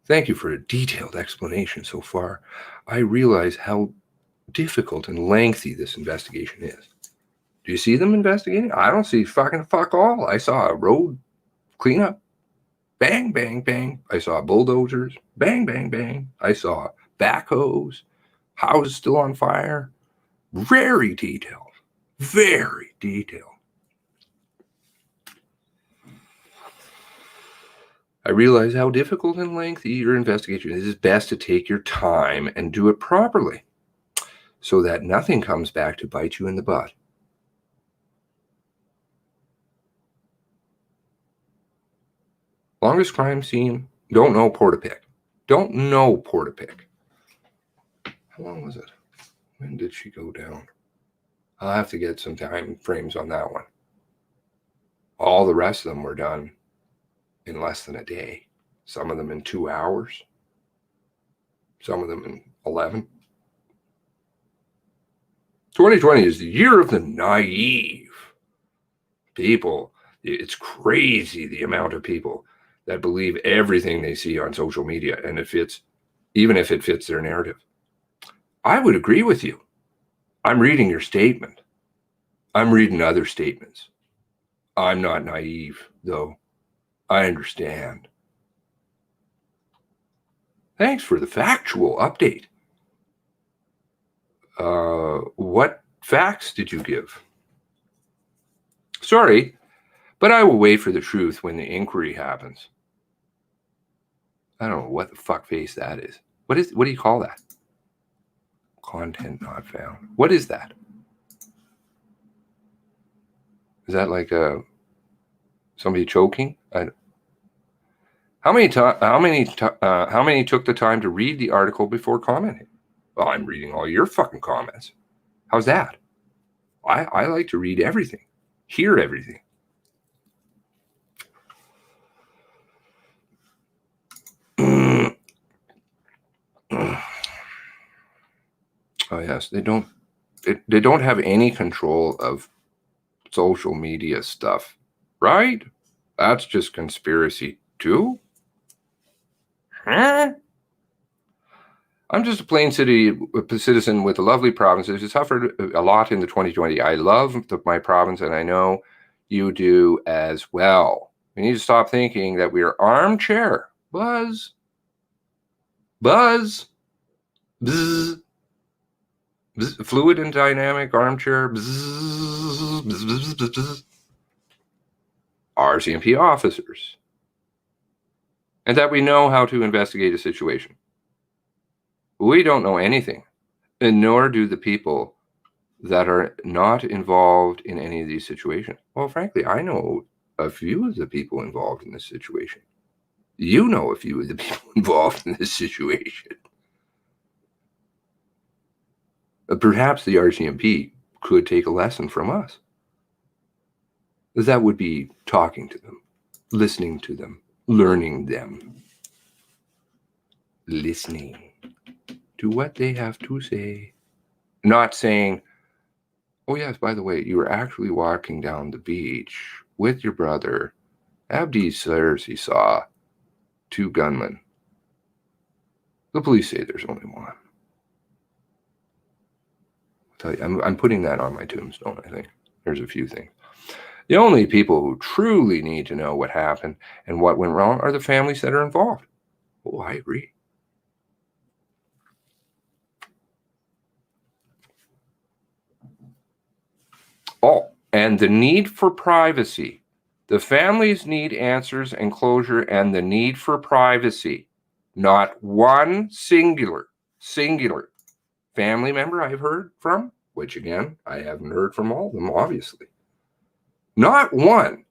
Thank you for a detailed explanation so far. I realize how difficult and lengthy this investigation is. Do you see them investigating? I don't see fuck all. I saw a road cleanup. Bang, bang, bang. I saw bulldozers. Bang, bang, bang. I saw backhoes. Houses still on fire. Very detailed. Very detailed. I realize how difficult and lengthy your investigation is. It is best to take your time and do it properly so that nothing comes back to bite you in the butt. Longest crime scene. Don't know Portapic. Don't know Portapic. How long was it? When did she go down? I'll have to get some time frames on that one. All the rest of them were done in less than a day. Some of them in 2 hours. Some of them in 11. 2020 is the year of the naive. People, it's crazy the amount of people that believe everything they see on social media, and it fits, even if it fits their narrative. I would agree with you. I'm reading your statement. I'm reading other statements. I'm not naive, though. I understand. Thanks for the factual update. What facts did you give? Sorry, but I will wait for the truth when the inquiry happens. I don't know what the fuck face that is. What do you call that? Content not found. What is that? Is that like somebody choking? How many took the time to read the article before commenting? Well, I'm reading all your fucking comments. How's that? I like to read everything, hear everything. Oh yes, they don't have any control of social media stuff, right? That's just conspiracy too. Huh? I'm just a plain citizen with a lovely province. I suffered a lot in the 2020. I love my province, and I know you do as well. We need to stop thinking that we are armchair. Buzz. Buzz. Bzz. Bzz. Fluid and dynamic armchair. Bzz. Bzz. Bzz. Bzz. Bzz. RCMP officers. And that we know how to investigate a situation. We don't know anything, and nor do the people that are not involved in any of these situations. Well, frankly, I know a few of the people involved in this situation. You know a few of the people involved in this situation. Perhaps the RCMP could take a lesson from us. That would be talking to them, listening to them, learning them, listening to what they have to say. Not saying, oh yes, by the way, you were actually walking down the beach with your brother. Abdi says he saw 2 gunmen. The police say there's only one. I'll tell you, I'm putting that on my tombstone, I think. There's a few things. The only people who truly need to know what happened and what went wrong are the families that are involved. Oh, I agree. Oh, and the need for privacy. The families need answers and closure, and the need for privacy. Not one singular family member I've heard from, which again, I haven't heard from all of them, obviously. Not one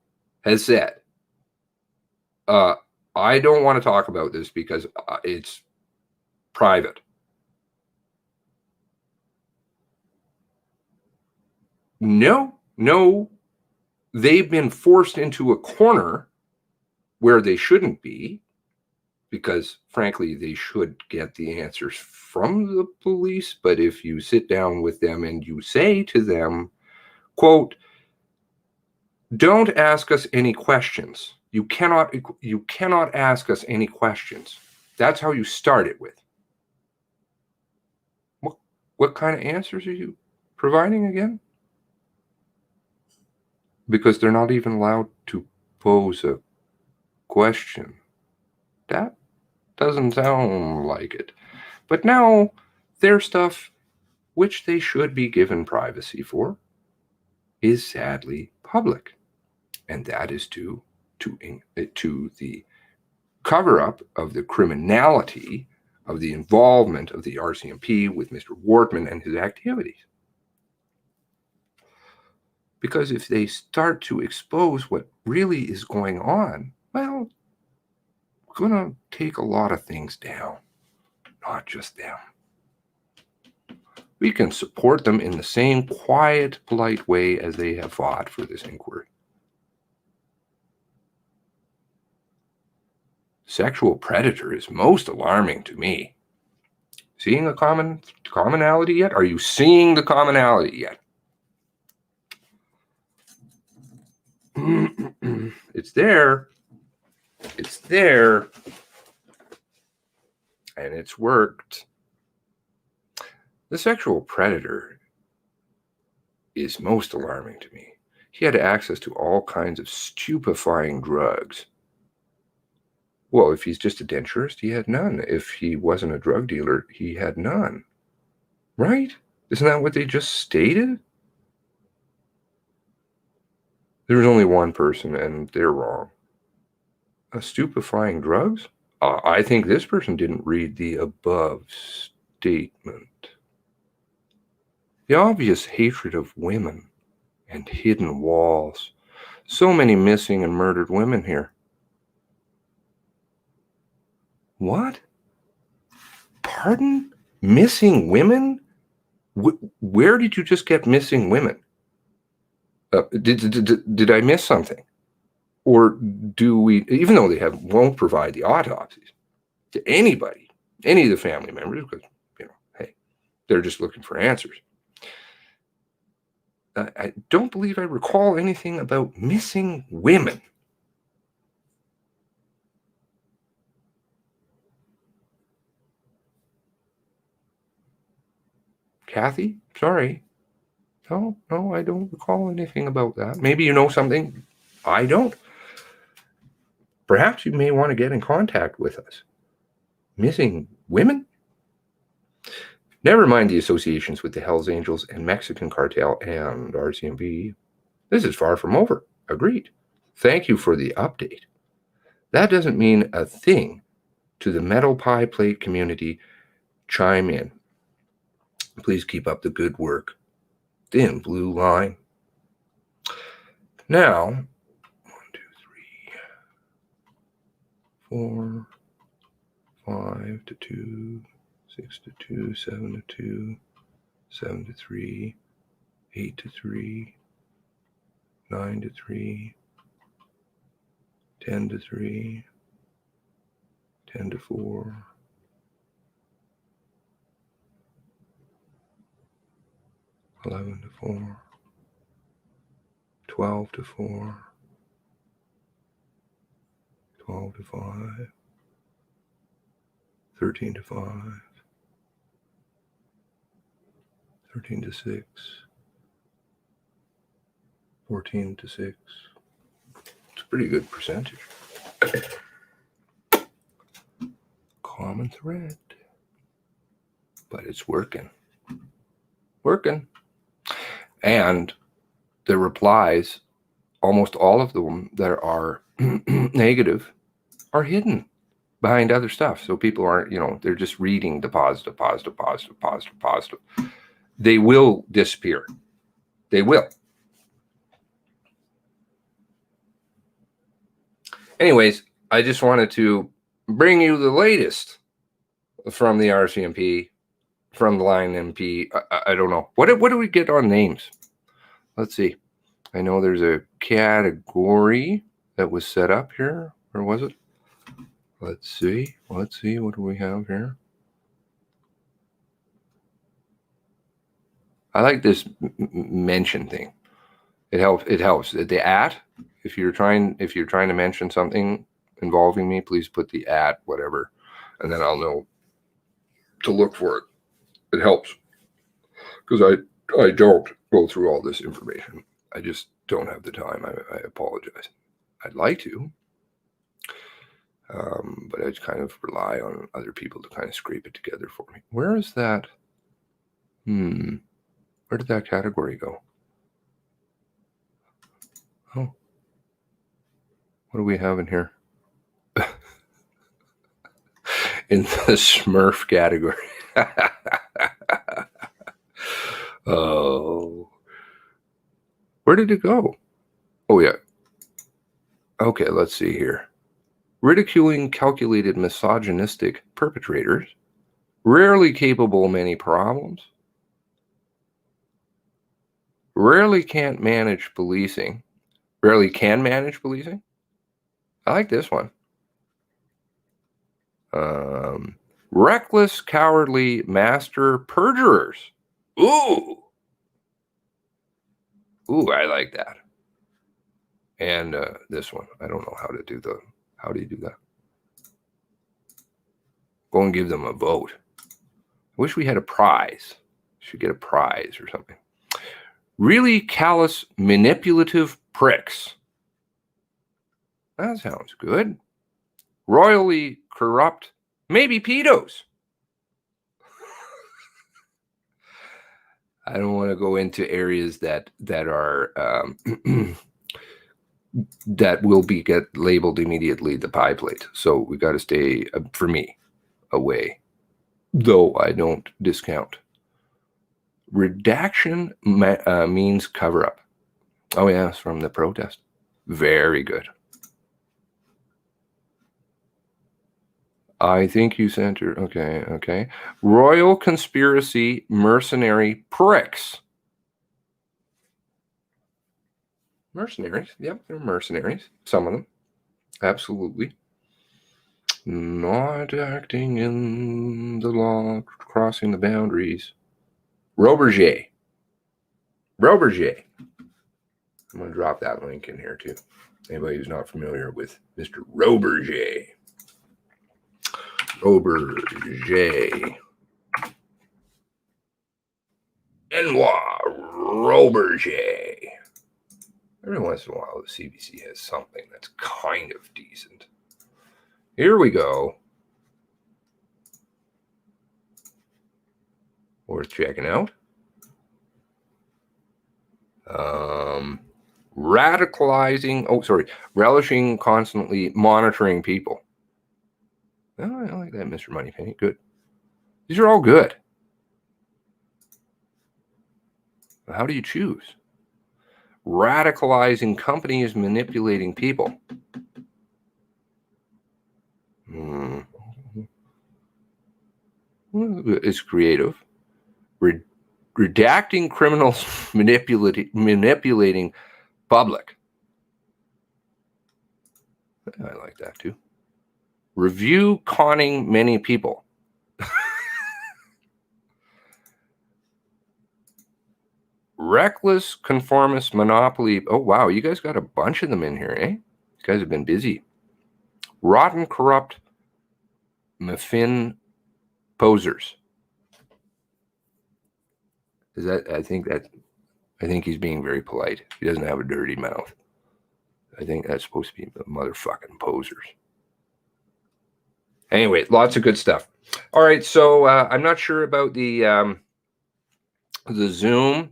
has said, I don't want to talk about this because it's private. No, they've been forced into a corner where they shouldn't be, because frankly, they should get the answers from the police. But if you sit down with them and you say to them, quote, don't ask us any questions. You cannot ask us any questions. That's how you start it with. What kind of answers are you providing again? Because they're not even allowed to pose a question. That doesn't sound like it. But now their stuff, which they should be given privacy for, is sadly public. And that is due to the cover-up of the criminality of the involvement of the RCMP with Mr. Wortman and his activities. Because if they start to expose what really is going on, well, going to take a lot of things down, not just them. We can support them in the same quiet, polite way as they have fought for this inquiry. Sexual predator is most alarming to me. Seeing a commonality yet? Are you seeing the commonality yet? It's there. It's there. And it's worked. The sexual predator is most alarming to me. He had access to all kinds of stupefying drugs. Well, if he's just a denturist, he had none. If he wasn't a drug dealer, he had none. Right? Isn't that what they just stated? There was only one person, and they're wrong. Stupefying drugs? I think this person didn't read the above statement. The obvious hatred of women and hidden walls. So many missing and murdered women here. What? Pardon? Missing women? Where did you just get missing women? Did I miss something? Or do we, even though they won't provide the autopsies to anybody, any of the family members, because, hey, they're just looking for answers. I don't believe I recall anything about missing women. Kathy, sorry. No, I don't recall anything about that. Maybe you know something I don't. Perhaps you may want to get in contact with us. Missing women? Never mind the associations with the Hells Angels and Mexican cartel and RCMP. This is far from over. Agreed. Thank you for the update. That doesn't mean a thing to the metal pie plate community. Chime in. Please keep up the good work. Thin blue line. Now, 1, 2, 3, 4, 5 to 2, 6 to 2, 7 to 2, 7 to 3, 8 to 3, 9 to 3, 10 to 3, 10 to 4, 11 to 4, 12 to 4, 12 to 5, 13 to 5, 13 to 6, 14 to 6. It's a pretty good percentage. Common thread. But it's working. Working. And the replies, almost all of them that are negative, are hidden behind other stuff. So people aren't, they're just reading the positive. They will disappear. They will. Anyways, I just wanted to bring you the latest from the RCMP, from the Line MP. I don't know. What do we get on names? Let's see. I know there's a category that was set up here. Or was it? Let's see. What do we have here? I like this mention thing. It helps. The at, if you're trying to mention something involving me, please put the at whatever, and then I'll know to look for it. It helps because I don't go through all this information. I just don't have the time. I apologize. I'd like to, but I just kind of rely on other people to kind of scrape it together for me. Where is that? Where did that category go? Oh, what do we have in here? In the Smurf category. Oh, where did it go? Oh, yeah. Okay, let's see here. ridiculing calculated misogynistic perpetrators, rarely capable of many problems, rarely can manage policing. I like this one. Reckless, cowardly master perjurers. Ooh, I like that. And this one, I don't know how do you do that? Go and give them a vote. I wish we had a prize. Should get a prize or something. Really callous, manipulative pricks. That sounds good. Royally corrupt, maybe pedos. I don't want to go into areas that are that will get labeled immediately the pie plate. So we got to stay, for me, away. Though I don't discount. Redaction means cover up. Oh yes, from the protest. Very good. I think you sent her. Okay. Royal conspiracy, mercenary pricks. Mercenaries. Yep, they're mercenaries. Some of them. Absolutely. Not acting in the law, crossing the boundaries. Roberger. I'm going to drop that link in here too. Anybody who's not familiar with Mr. Roberger. Benoit Roberger. Every once in a while, the CBC has something that's kind of decent. Here we go. Worth checking out. Relishing constantly monitoring people. Oh, I like that, Mr. Moneypenny. Good. These are all good. How do you choose? Radicalizing companies, manipulating people. It's creative. Redacting criminals, manipulating public. I like that too. Review conning many people. Reckless, conformist, monopoly. Oh, wow. You guys got a bunch of them in here, eh? You guys have been busy. Rotten, corrupt, muffin posers. I think he's being very polite. He doesn't have a dirty mouth. I think that's supposed to be the motherfucking posers. Anyway, lots of good stuff. All right, so I'm not sure about the Zoom.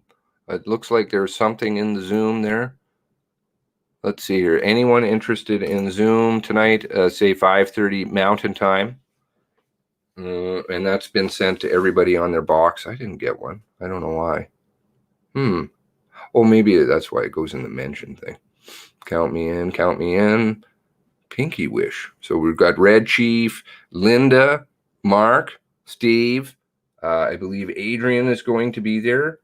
It looks like there's something in the Zoom there. Let's see here. Anyone interested in Zoom tonight? Say 5:30 Mountain Time. And that's been sent to everybody on their box. I didn't get one. I don't know why. Oh, maybe that's why it goes in the mention thing. Count me in. Pinky wish. So we've got Red Chief, Linda, Mark, Steve. I believe Adrian is going to be there.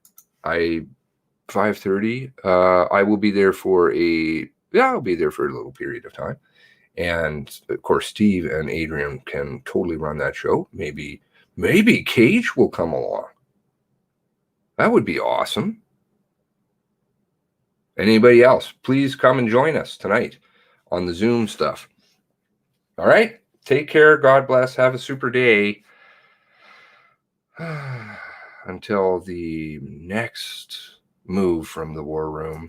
5:30. I will be there I'll be there for a little period of time. And of course, Steve and Adrian can totally run that show. Maybe Kage will come along. That would be awesome. Anybody else, please come and join us tonight on the Zoom stuff. All right. Take care. God bless. Have a super day. Until the next move from the war room.